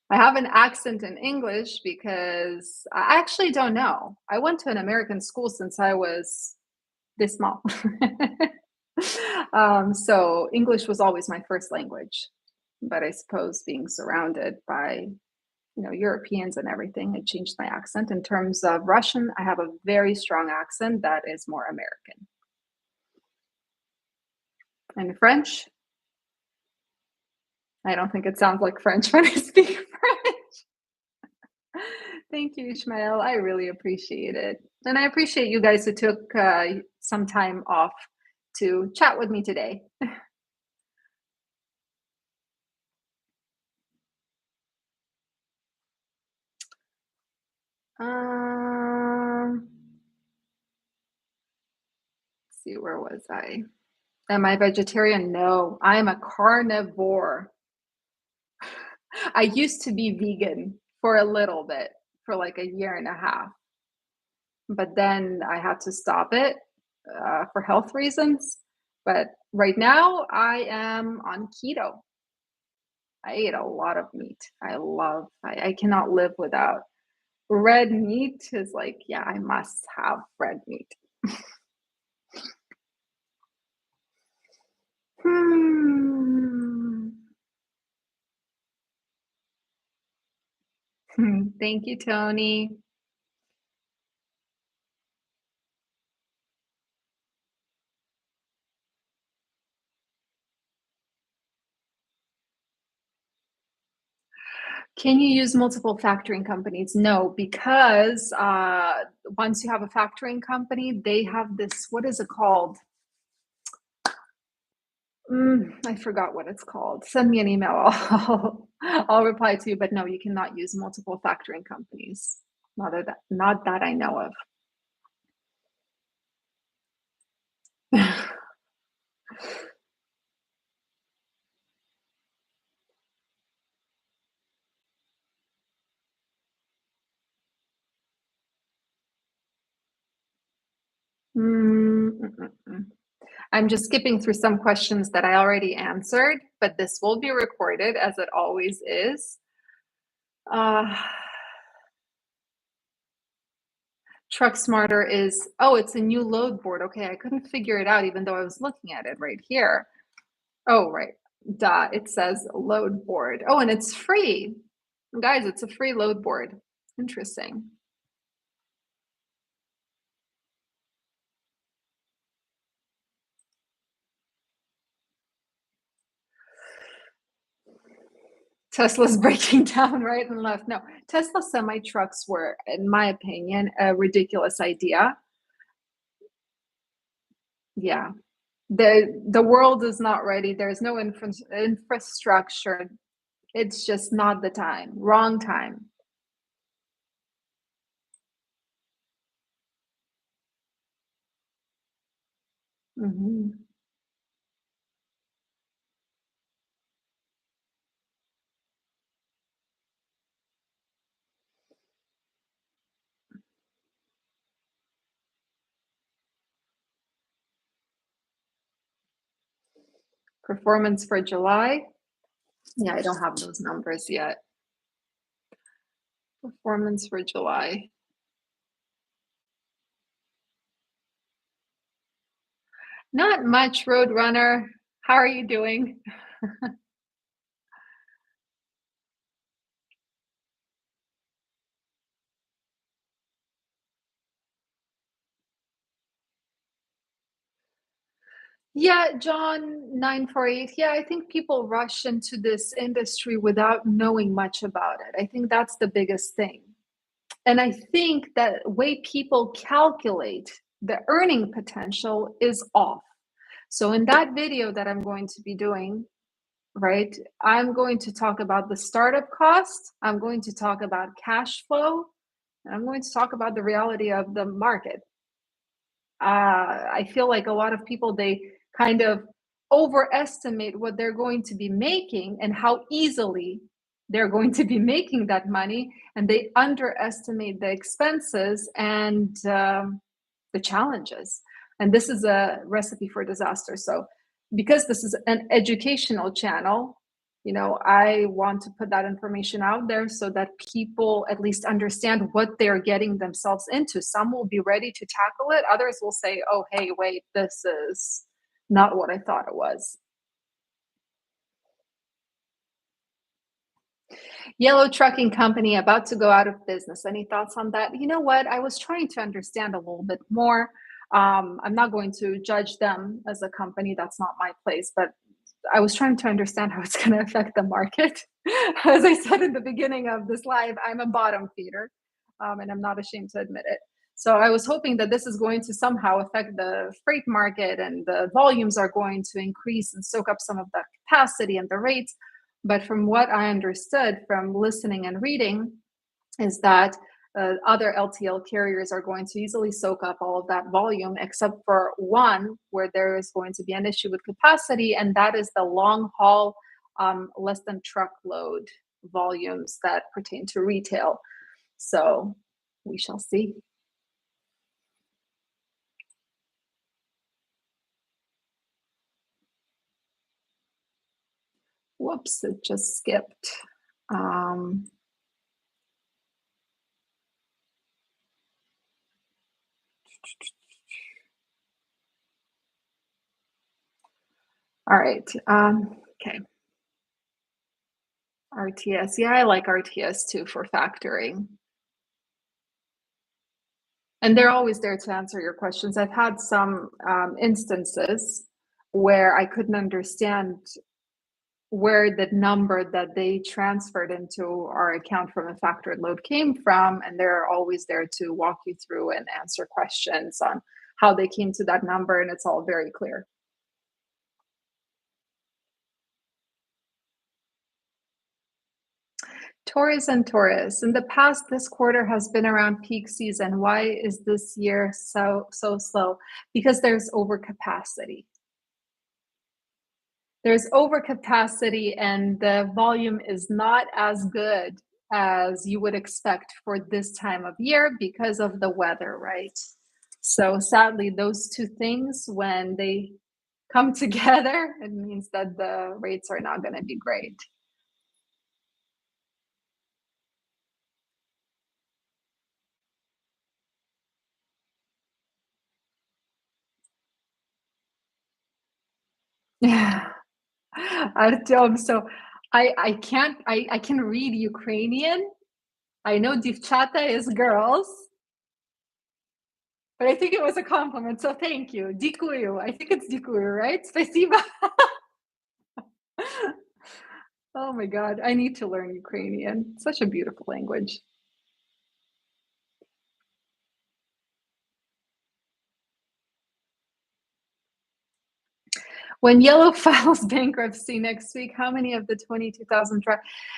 I have an accent in English because I actually don't know. I went to an American school since I was this small. So English was always my first language. But I suppose being surrounded by, Europeans and everything, it changed my accent. In terms of Russian, I have a very strong accent that is more American. And French, I don't think it sounds like French when I speak French. Thank you, Ishmael. I really appreciate it. And I appreciate you guys who took some time off to chat with me today. Let's see, where was I? Am I vegetarian? No, I am a carnivore. I used to be vegan for a little bit, for like a year and a half. But then I had to stop it for health reasons. But right now, I am on keto. I eat a lot of meat. I cannot live without red meat. Is like, yeah, I must have red meat. Thank you, Tony. Can you use multiple factoring companies? No, because once you have a factoring company, they have this, what is it called? I forgot what it's called. Send me an email. I'll reply to you. But no, you cannot use multiple factoring companies. Not that I know of. I'm just skipping through some questions that I already answered, but this will be recorded as it always is. TruckSmarter is, it's a new load board. Okay, I couldn't figure it out even though I was looking at it right here. Oh, right. It says load board. Oh, and it's free. Guys, it's a free load board. Interesting. Tesla's breaking down right and left. No, Tesla semi trucks were, in my opinion, a ridiculous idea. Yeah, the world is not ready. There's no infrastructure. It's just not the time. Wrong time. Mhm. Performance for July. Yeah, I don't have those numbers yet. Performance for July. Not much, Roadrunner. How are you doing? Yeah, John 948. Yeah, I think people rush into this industry without knowing much about it. I think that's the biggest thing. And I think that way people calculate the earning potential is off. So in that video that I'm going to be doing, right, I'm going to talk about the startup cost, I'm going to talk about cash flow, and I'm going to talk about the reality of the market. I feel like a lot of people, they kind of overestimate what they're going to be making and how easily they're going to be making that money, and they underestimate the expenses and the challenges. And this is a recipe for disaster. So, because this is an educational channel, I want to put that information out there so that people at least understand what they're getting themselves into. Some will be ready to tackle it, others will say, oh, hey, wait, this is not what I thought it was. Yellow Trucking Company about to go out of business. Any thoughts on that? You know what? I was trying to understand a little bit more. I'm not going to judge them as a company, that's not my place, but I was trying to understand how it's going to affect the market. As I said in the beginning of this live, I'm a bottom feeder, and I'm not ashamed to admit it. So I was hoping that this is going to somehow affect the freight market and the volumes are going to increase and soak up some of that capacity and the rates. But from what I understood from listening and reading, is that other LTL carriers are going to easily soak up all of that volume, except for one where there is going to be an issue with capacity, and that is the long haul, less than truckload volumes that pertain to retail. So we shall see. Whoops, it just skipped. Um, all right. Okay. RTS. Yeah, I like RTS too for factoring. And they're always there to answer your questions. I've had some instances where I couldn't understand where the number that they transferred into our account from a factored load came from, and they're always there to walk you through and answer questions on how they came to that number, and it's all very clear. Taurus and Taurus. In the past, this quarter has been around peak season. Why is this year so slow? Because there's overcapacity. There's overcapacity and the volume is not as good as you would expect for this time of year because of the weather, right? So sadly, those two things, when they come together, it means that the rates are not going to be great. Yeah. Artyom, so I can read Ukrainian. I know Divchata is girls, but I think it was a compliment, so thank you. Dikuyu. I think it's Dikuyu, right? Спасибо. Oh my God, I need to learn Ukrainian. Such a beautiful language. When Yellow files bankruptcy next week, how many of the 22,000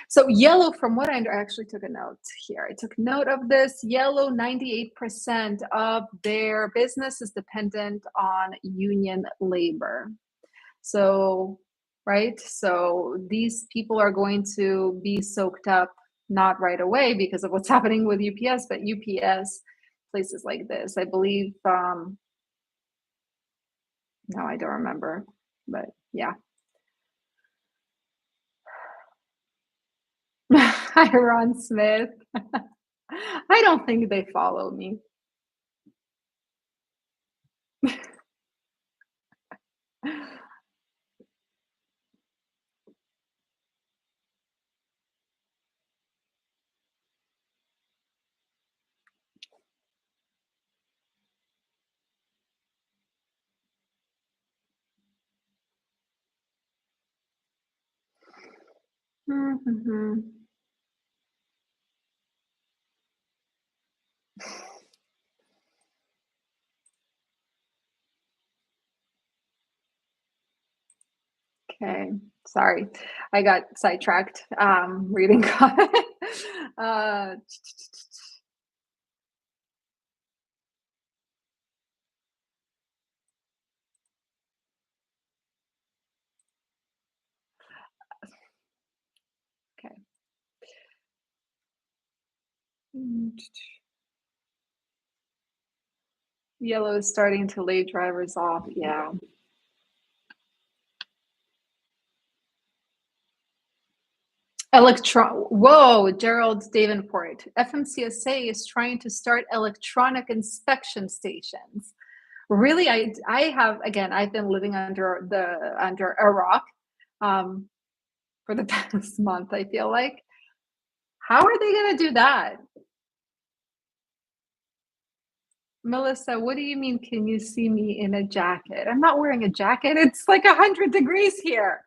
So Yellow, from what I actually took a note here. I took note of this. Yellow, 98% of their business is dependent on union labor. So, right? So these people are going to be soaked up, not right away because of what's happening with UPS, but UPS, places like this, I believe, no, I don't remember, but yeah. Hi, Ron Smith. I don't think they follow me. Mhm. Okay, sorry. I got sidetracked, reading comment. Uh, okay. Yellow is starting to lay drivers off, yeah. Whoa, Gerald Davenport. FMCSA is trying to start electronic inspection stations. Really, I have, again, I've been living under a rock um, for the past month, I feel like. How are they going to do that? Melissa, what do you mean? Can you see me in a jacket? I'm not wearing a jacket. It's like 100 degrees here.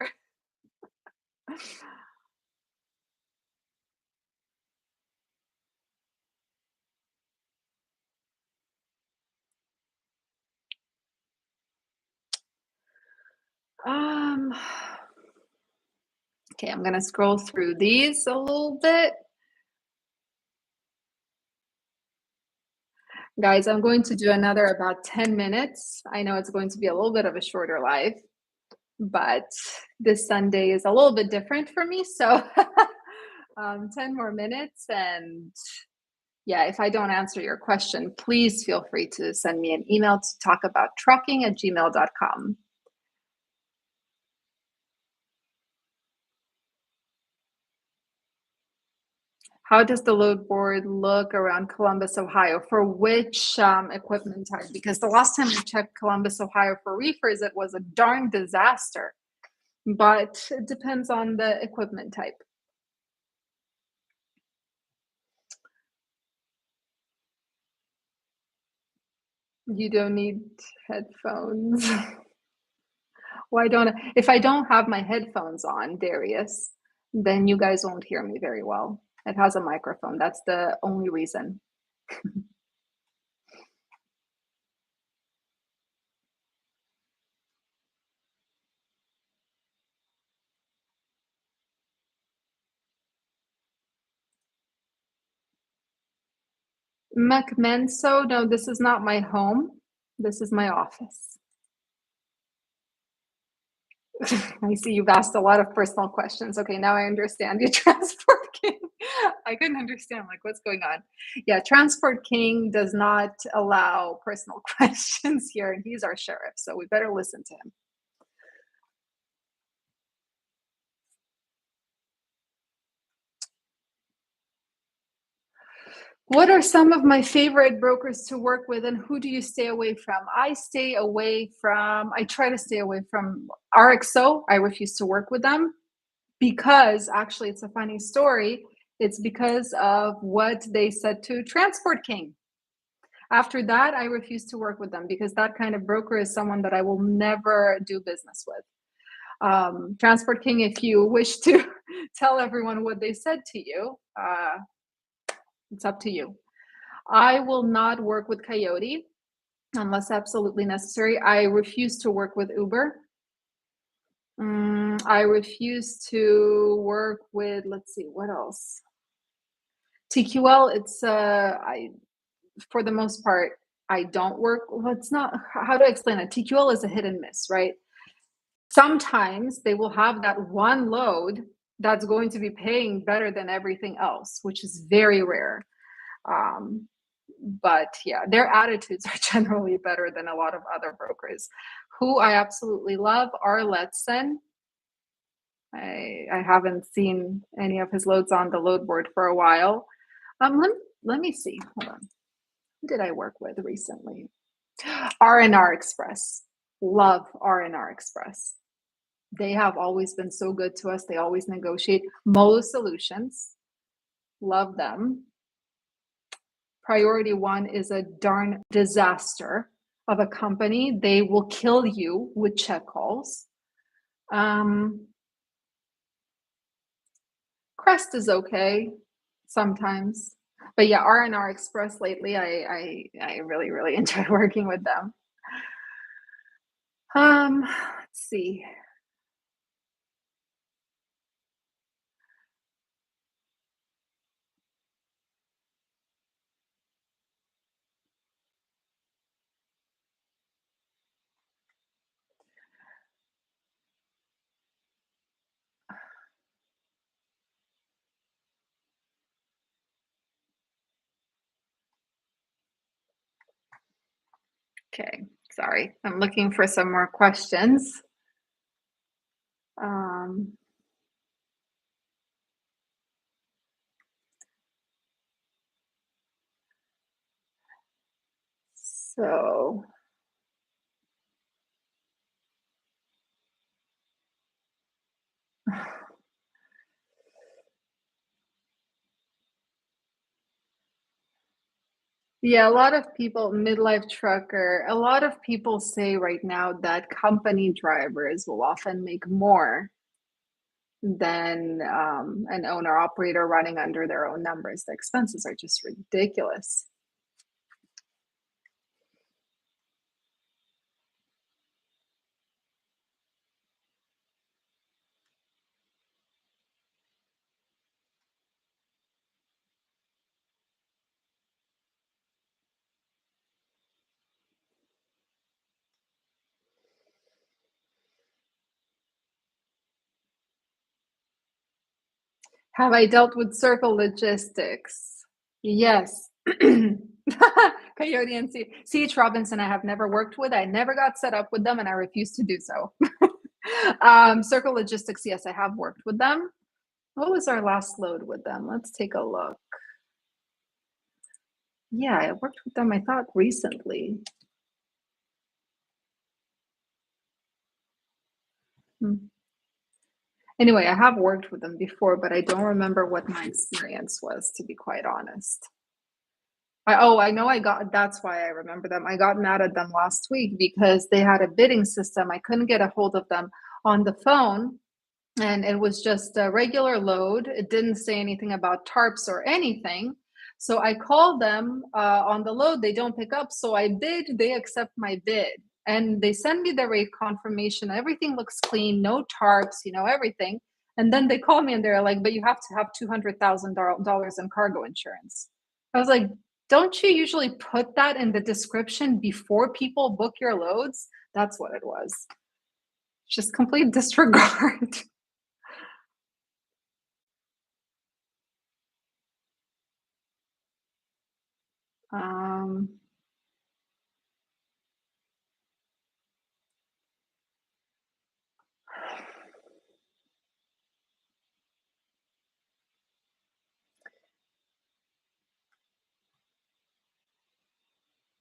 Um, okay, I'm going to scroll through these a little bit. Guys, I'm going to do another about 10 minutes. I know it's going to be a little bit of a shorter live, but this Sunday is a little bit different for me. So 10 more minutes. And yeah, if I don't answer your question, please feel free to send me an email to talkabouttrucking@gmail.com. How does the load board look around Columbus, Ohio? For which equipment type? Because the last time I checked Columbus, Ohio for reefers, it was a darn disaster. But it depends on the equipment type. You don't need headphones. Why don't if I don't have my headphones on, Darius, then you guys won't hear me very well. It has a microphone. That's the only reason. McMenso, no, this is not my home. This is my office. I see you've asked a lot of personal questions. Okay, now I understand you, Transport King. I couldn't understand, like, what's going on. Yeah, Transport King does not allow personal questions here, and he's our sheriff, so we better listen to him. What are some of my favorite brokers to work with, and who do you stay away from? I try to stay away from RXO. I refuse to work with them because actually, it's a funny story. It's because of what they said to Transport King. After that, I refuse to work with them because that kind of broker is someone that I will never do business with. Transport King, if you wish to tell everyone what they said to you. It's up to you. I will not work with Coyote unless absolutely necessary. I refuse to work with Uber. I refuse to work with, let's see, what else? TQL, it's I for the most part, I don't work. Well, it's not, how do I explain it? TQL is a hit and miss, right? Sometimes they will have that one load that's going to be paying better than everything else, which is very rare. Um, but yeah, their attitudes are generally better than a lot of other brokers. Who I absolutely love are Letson. I haven't seen any of his loads on the load board for a while. Let me see. Hold on. Who did I work with recently? R&R Express. Love R&R Express. They have always been so good to us. They always negotiate. Molo Solutions. Love them. Priority One is a darn disaster of a company. They will kill you with check calls. Crest is okay sometimes, but yeah, R&R Express lately, I really enjoy working with them. Let's see. Okay, sorry, I'm looking for some more questions. Um, so yeah, a lot of people, midlife trucker, a lot of people say right now that company drivers will often make more than an owner operator running under their own numbers. The expenses are just ridiculous. Have I dealt with Circle Logistics? Yes. Coyote and C.H. Robinson, I have never worked with. I never got set up with them, and I refuse to do so. Circle Logistics, yes, I have worked with them. What was our last load with them? Let's take a look. Yeah, I worked with them, I thought, recently. Hmm. Anyway, I have worked with them before, but I don't remember what my experience was, to be quite honest. I know that's why I remember them. I got mad at them last week because they had a bidding system. I couldn't get a hold of them on the phone, and it was just a regular load. It didn't say anything about tarps or anything. So I called them on the load. They don't pick up. So I bid, they accept my bid. And they send me the rate confirmation. Everything looks clean, no tarps, everything. And then they call me and they're like, but you have to have $200,000 in cargo insurance. I was like, don't you usually put that in the description before people book your loads? That's what it was. Just complete disregard. Um,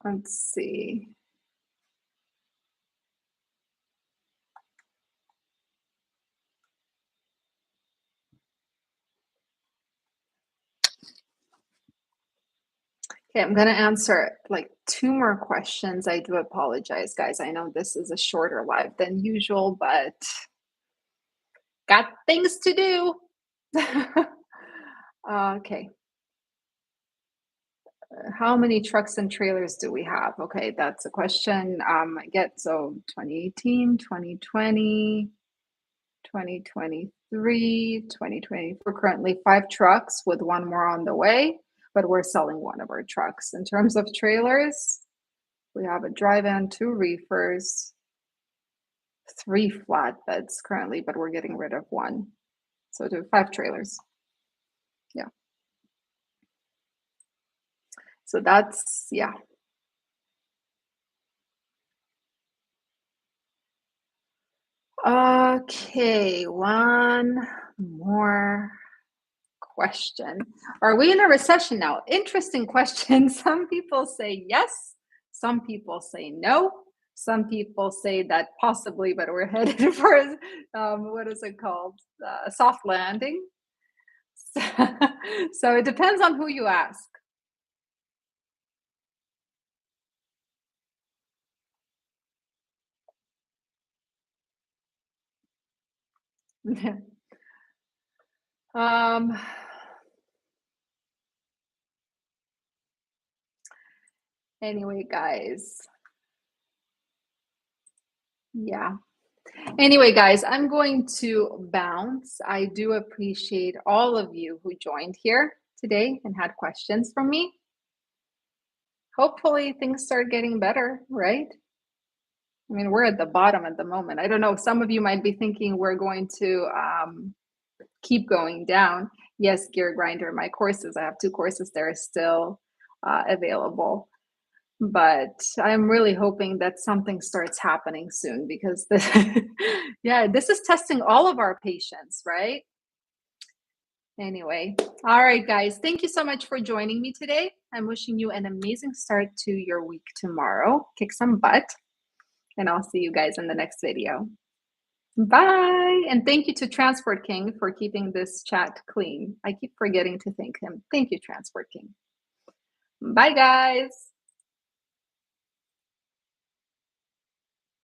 let's see. Okay, I'm going to answer like two more questions. I do apologize, guys. I know this is a shorter live than usual, but got things to do. Okay. How many trucks and trailers do we have? Okay, that's a question. I get so 2018, 2020, 2023, 2020. We're currently 5 trucks with one more on the way, but we're selling one of our trucks. In terms of trailers, we have a dry van, 2 reefers, 3 flatbeds currently, but we're getting rid of one. So do 5 trailers. Yeah. So that's, yeah. Okay, one more question. Are we in a recession now? Interesting question. Some people say yes, some people say no. Some people say that possibly, but we're headed for what is it called? Soft landing. So it depends on who you ask. um, anyway, guys. Yeah. Anyway, guys, I'm going to bounce. I do appreciate all of you who joined here today and had questions from me. Hopefully, things start getting better, right? I mean, we're at the bottom at the moment. I don't know. Some of you might be thinking we're going to keep going down. Yes, Gear Grinder, my courses, I have 2 courses there still available. But I'm really hoping that something starts happening soon because yeah, this is testing all of our patience, right? Anyway, all right, guys, thank you so much for joining me today. I'm wishing you an amazing start to your week tomorrow. Kick some butt, and I'll see you guys in the next video. Bye. And thank you to Transport King for keeping this chat clean. I keep forgetting to thank him. Thank you, Transport King. Bye, guys.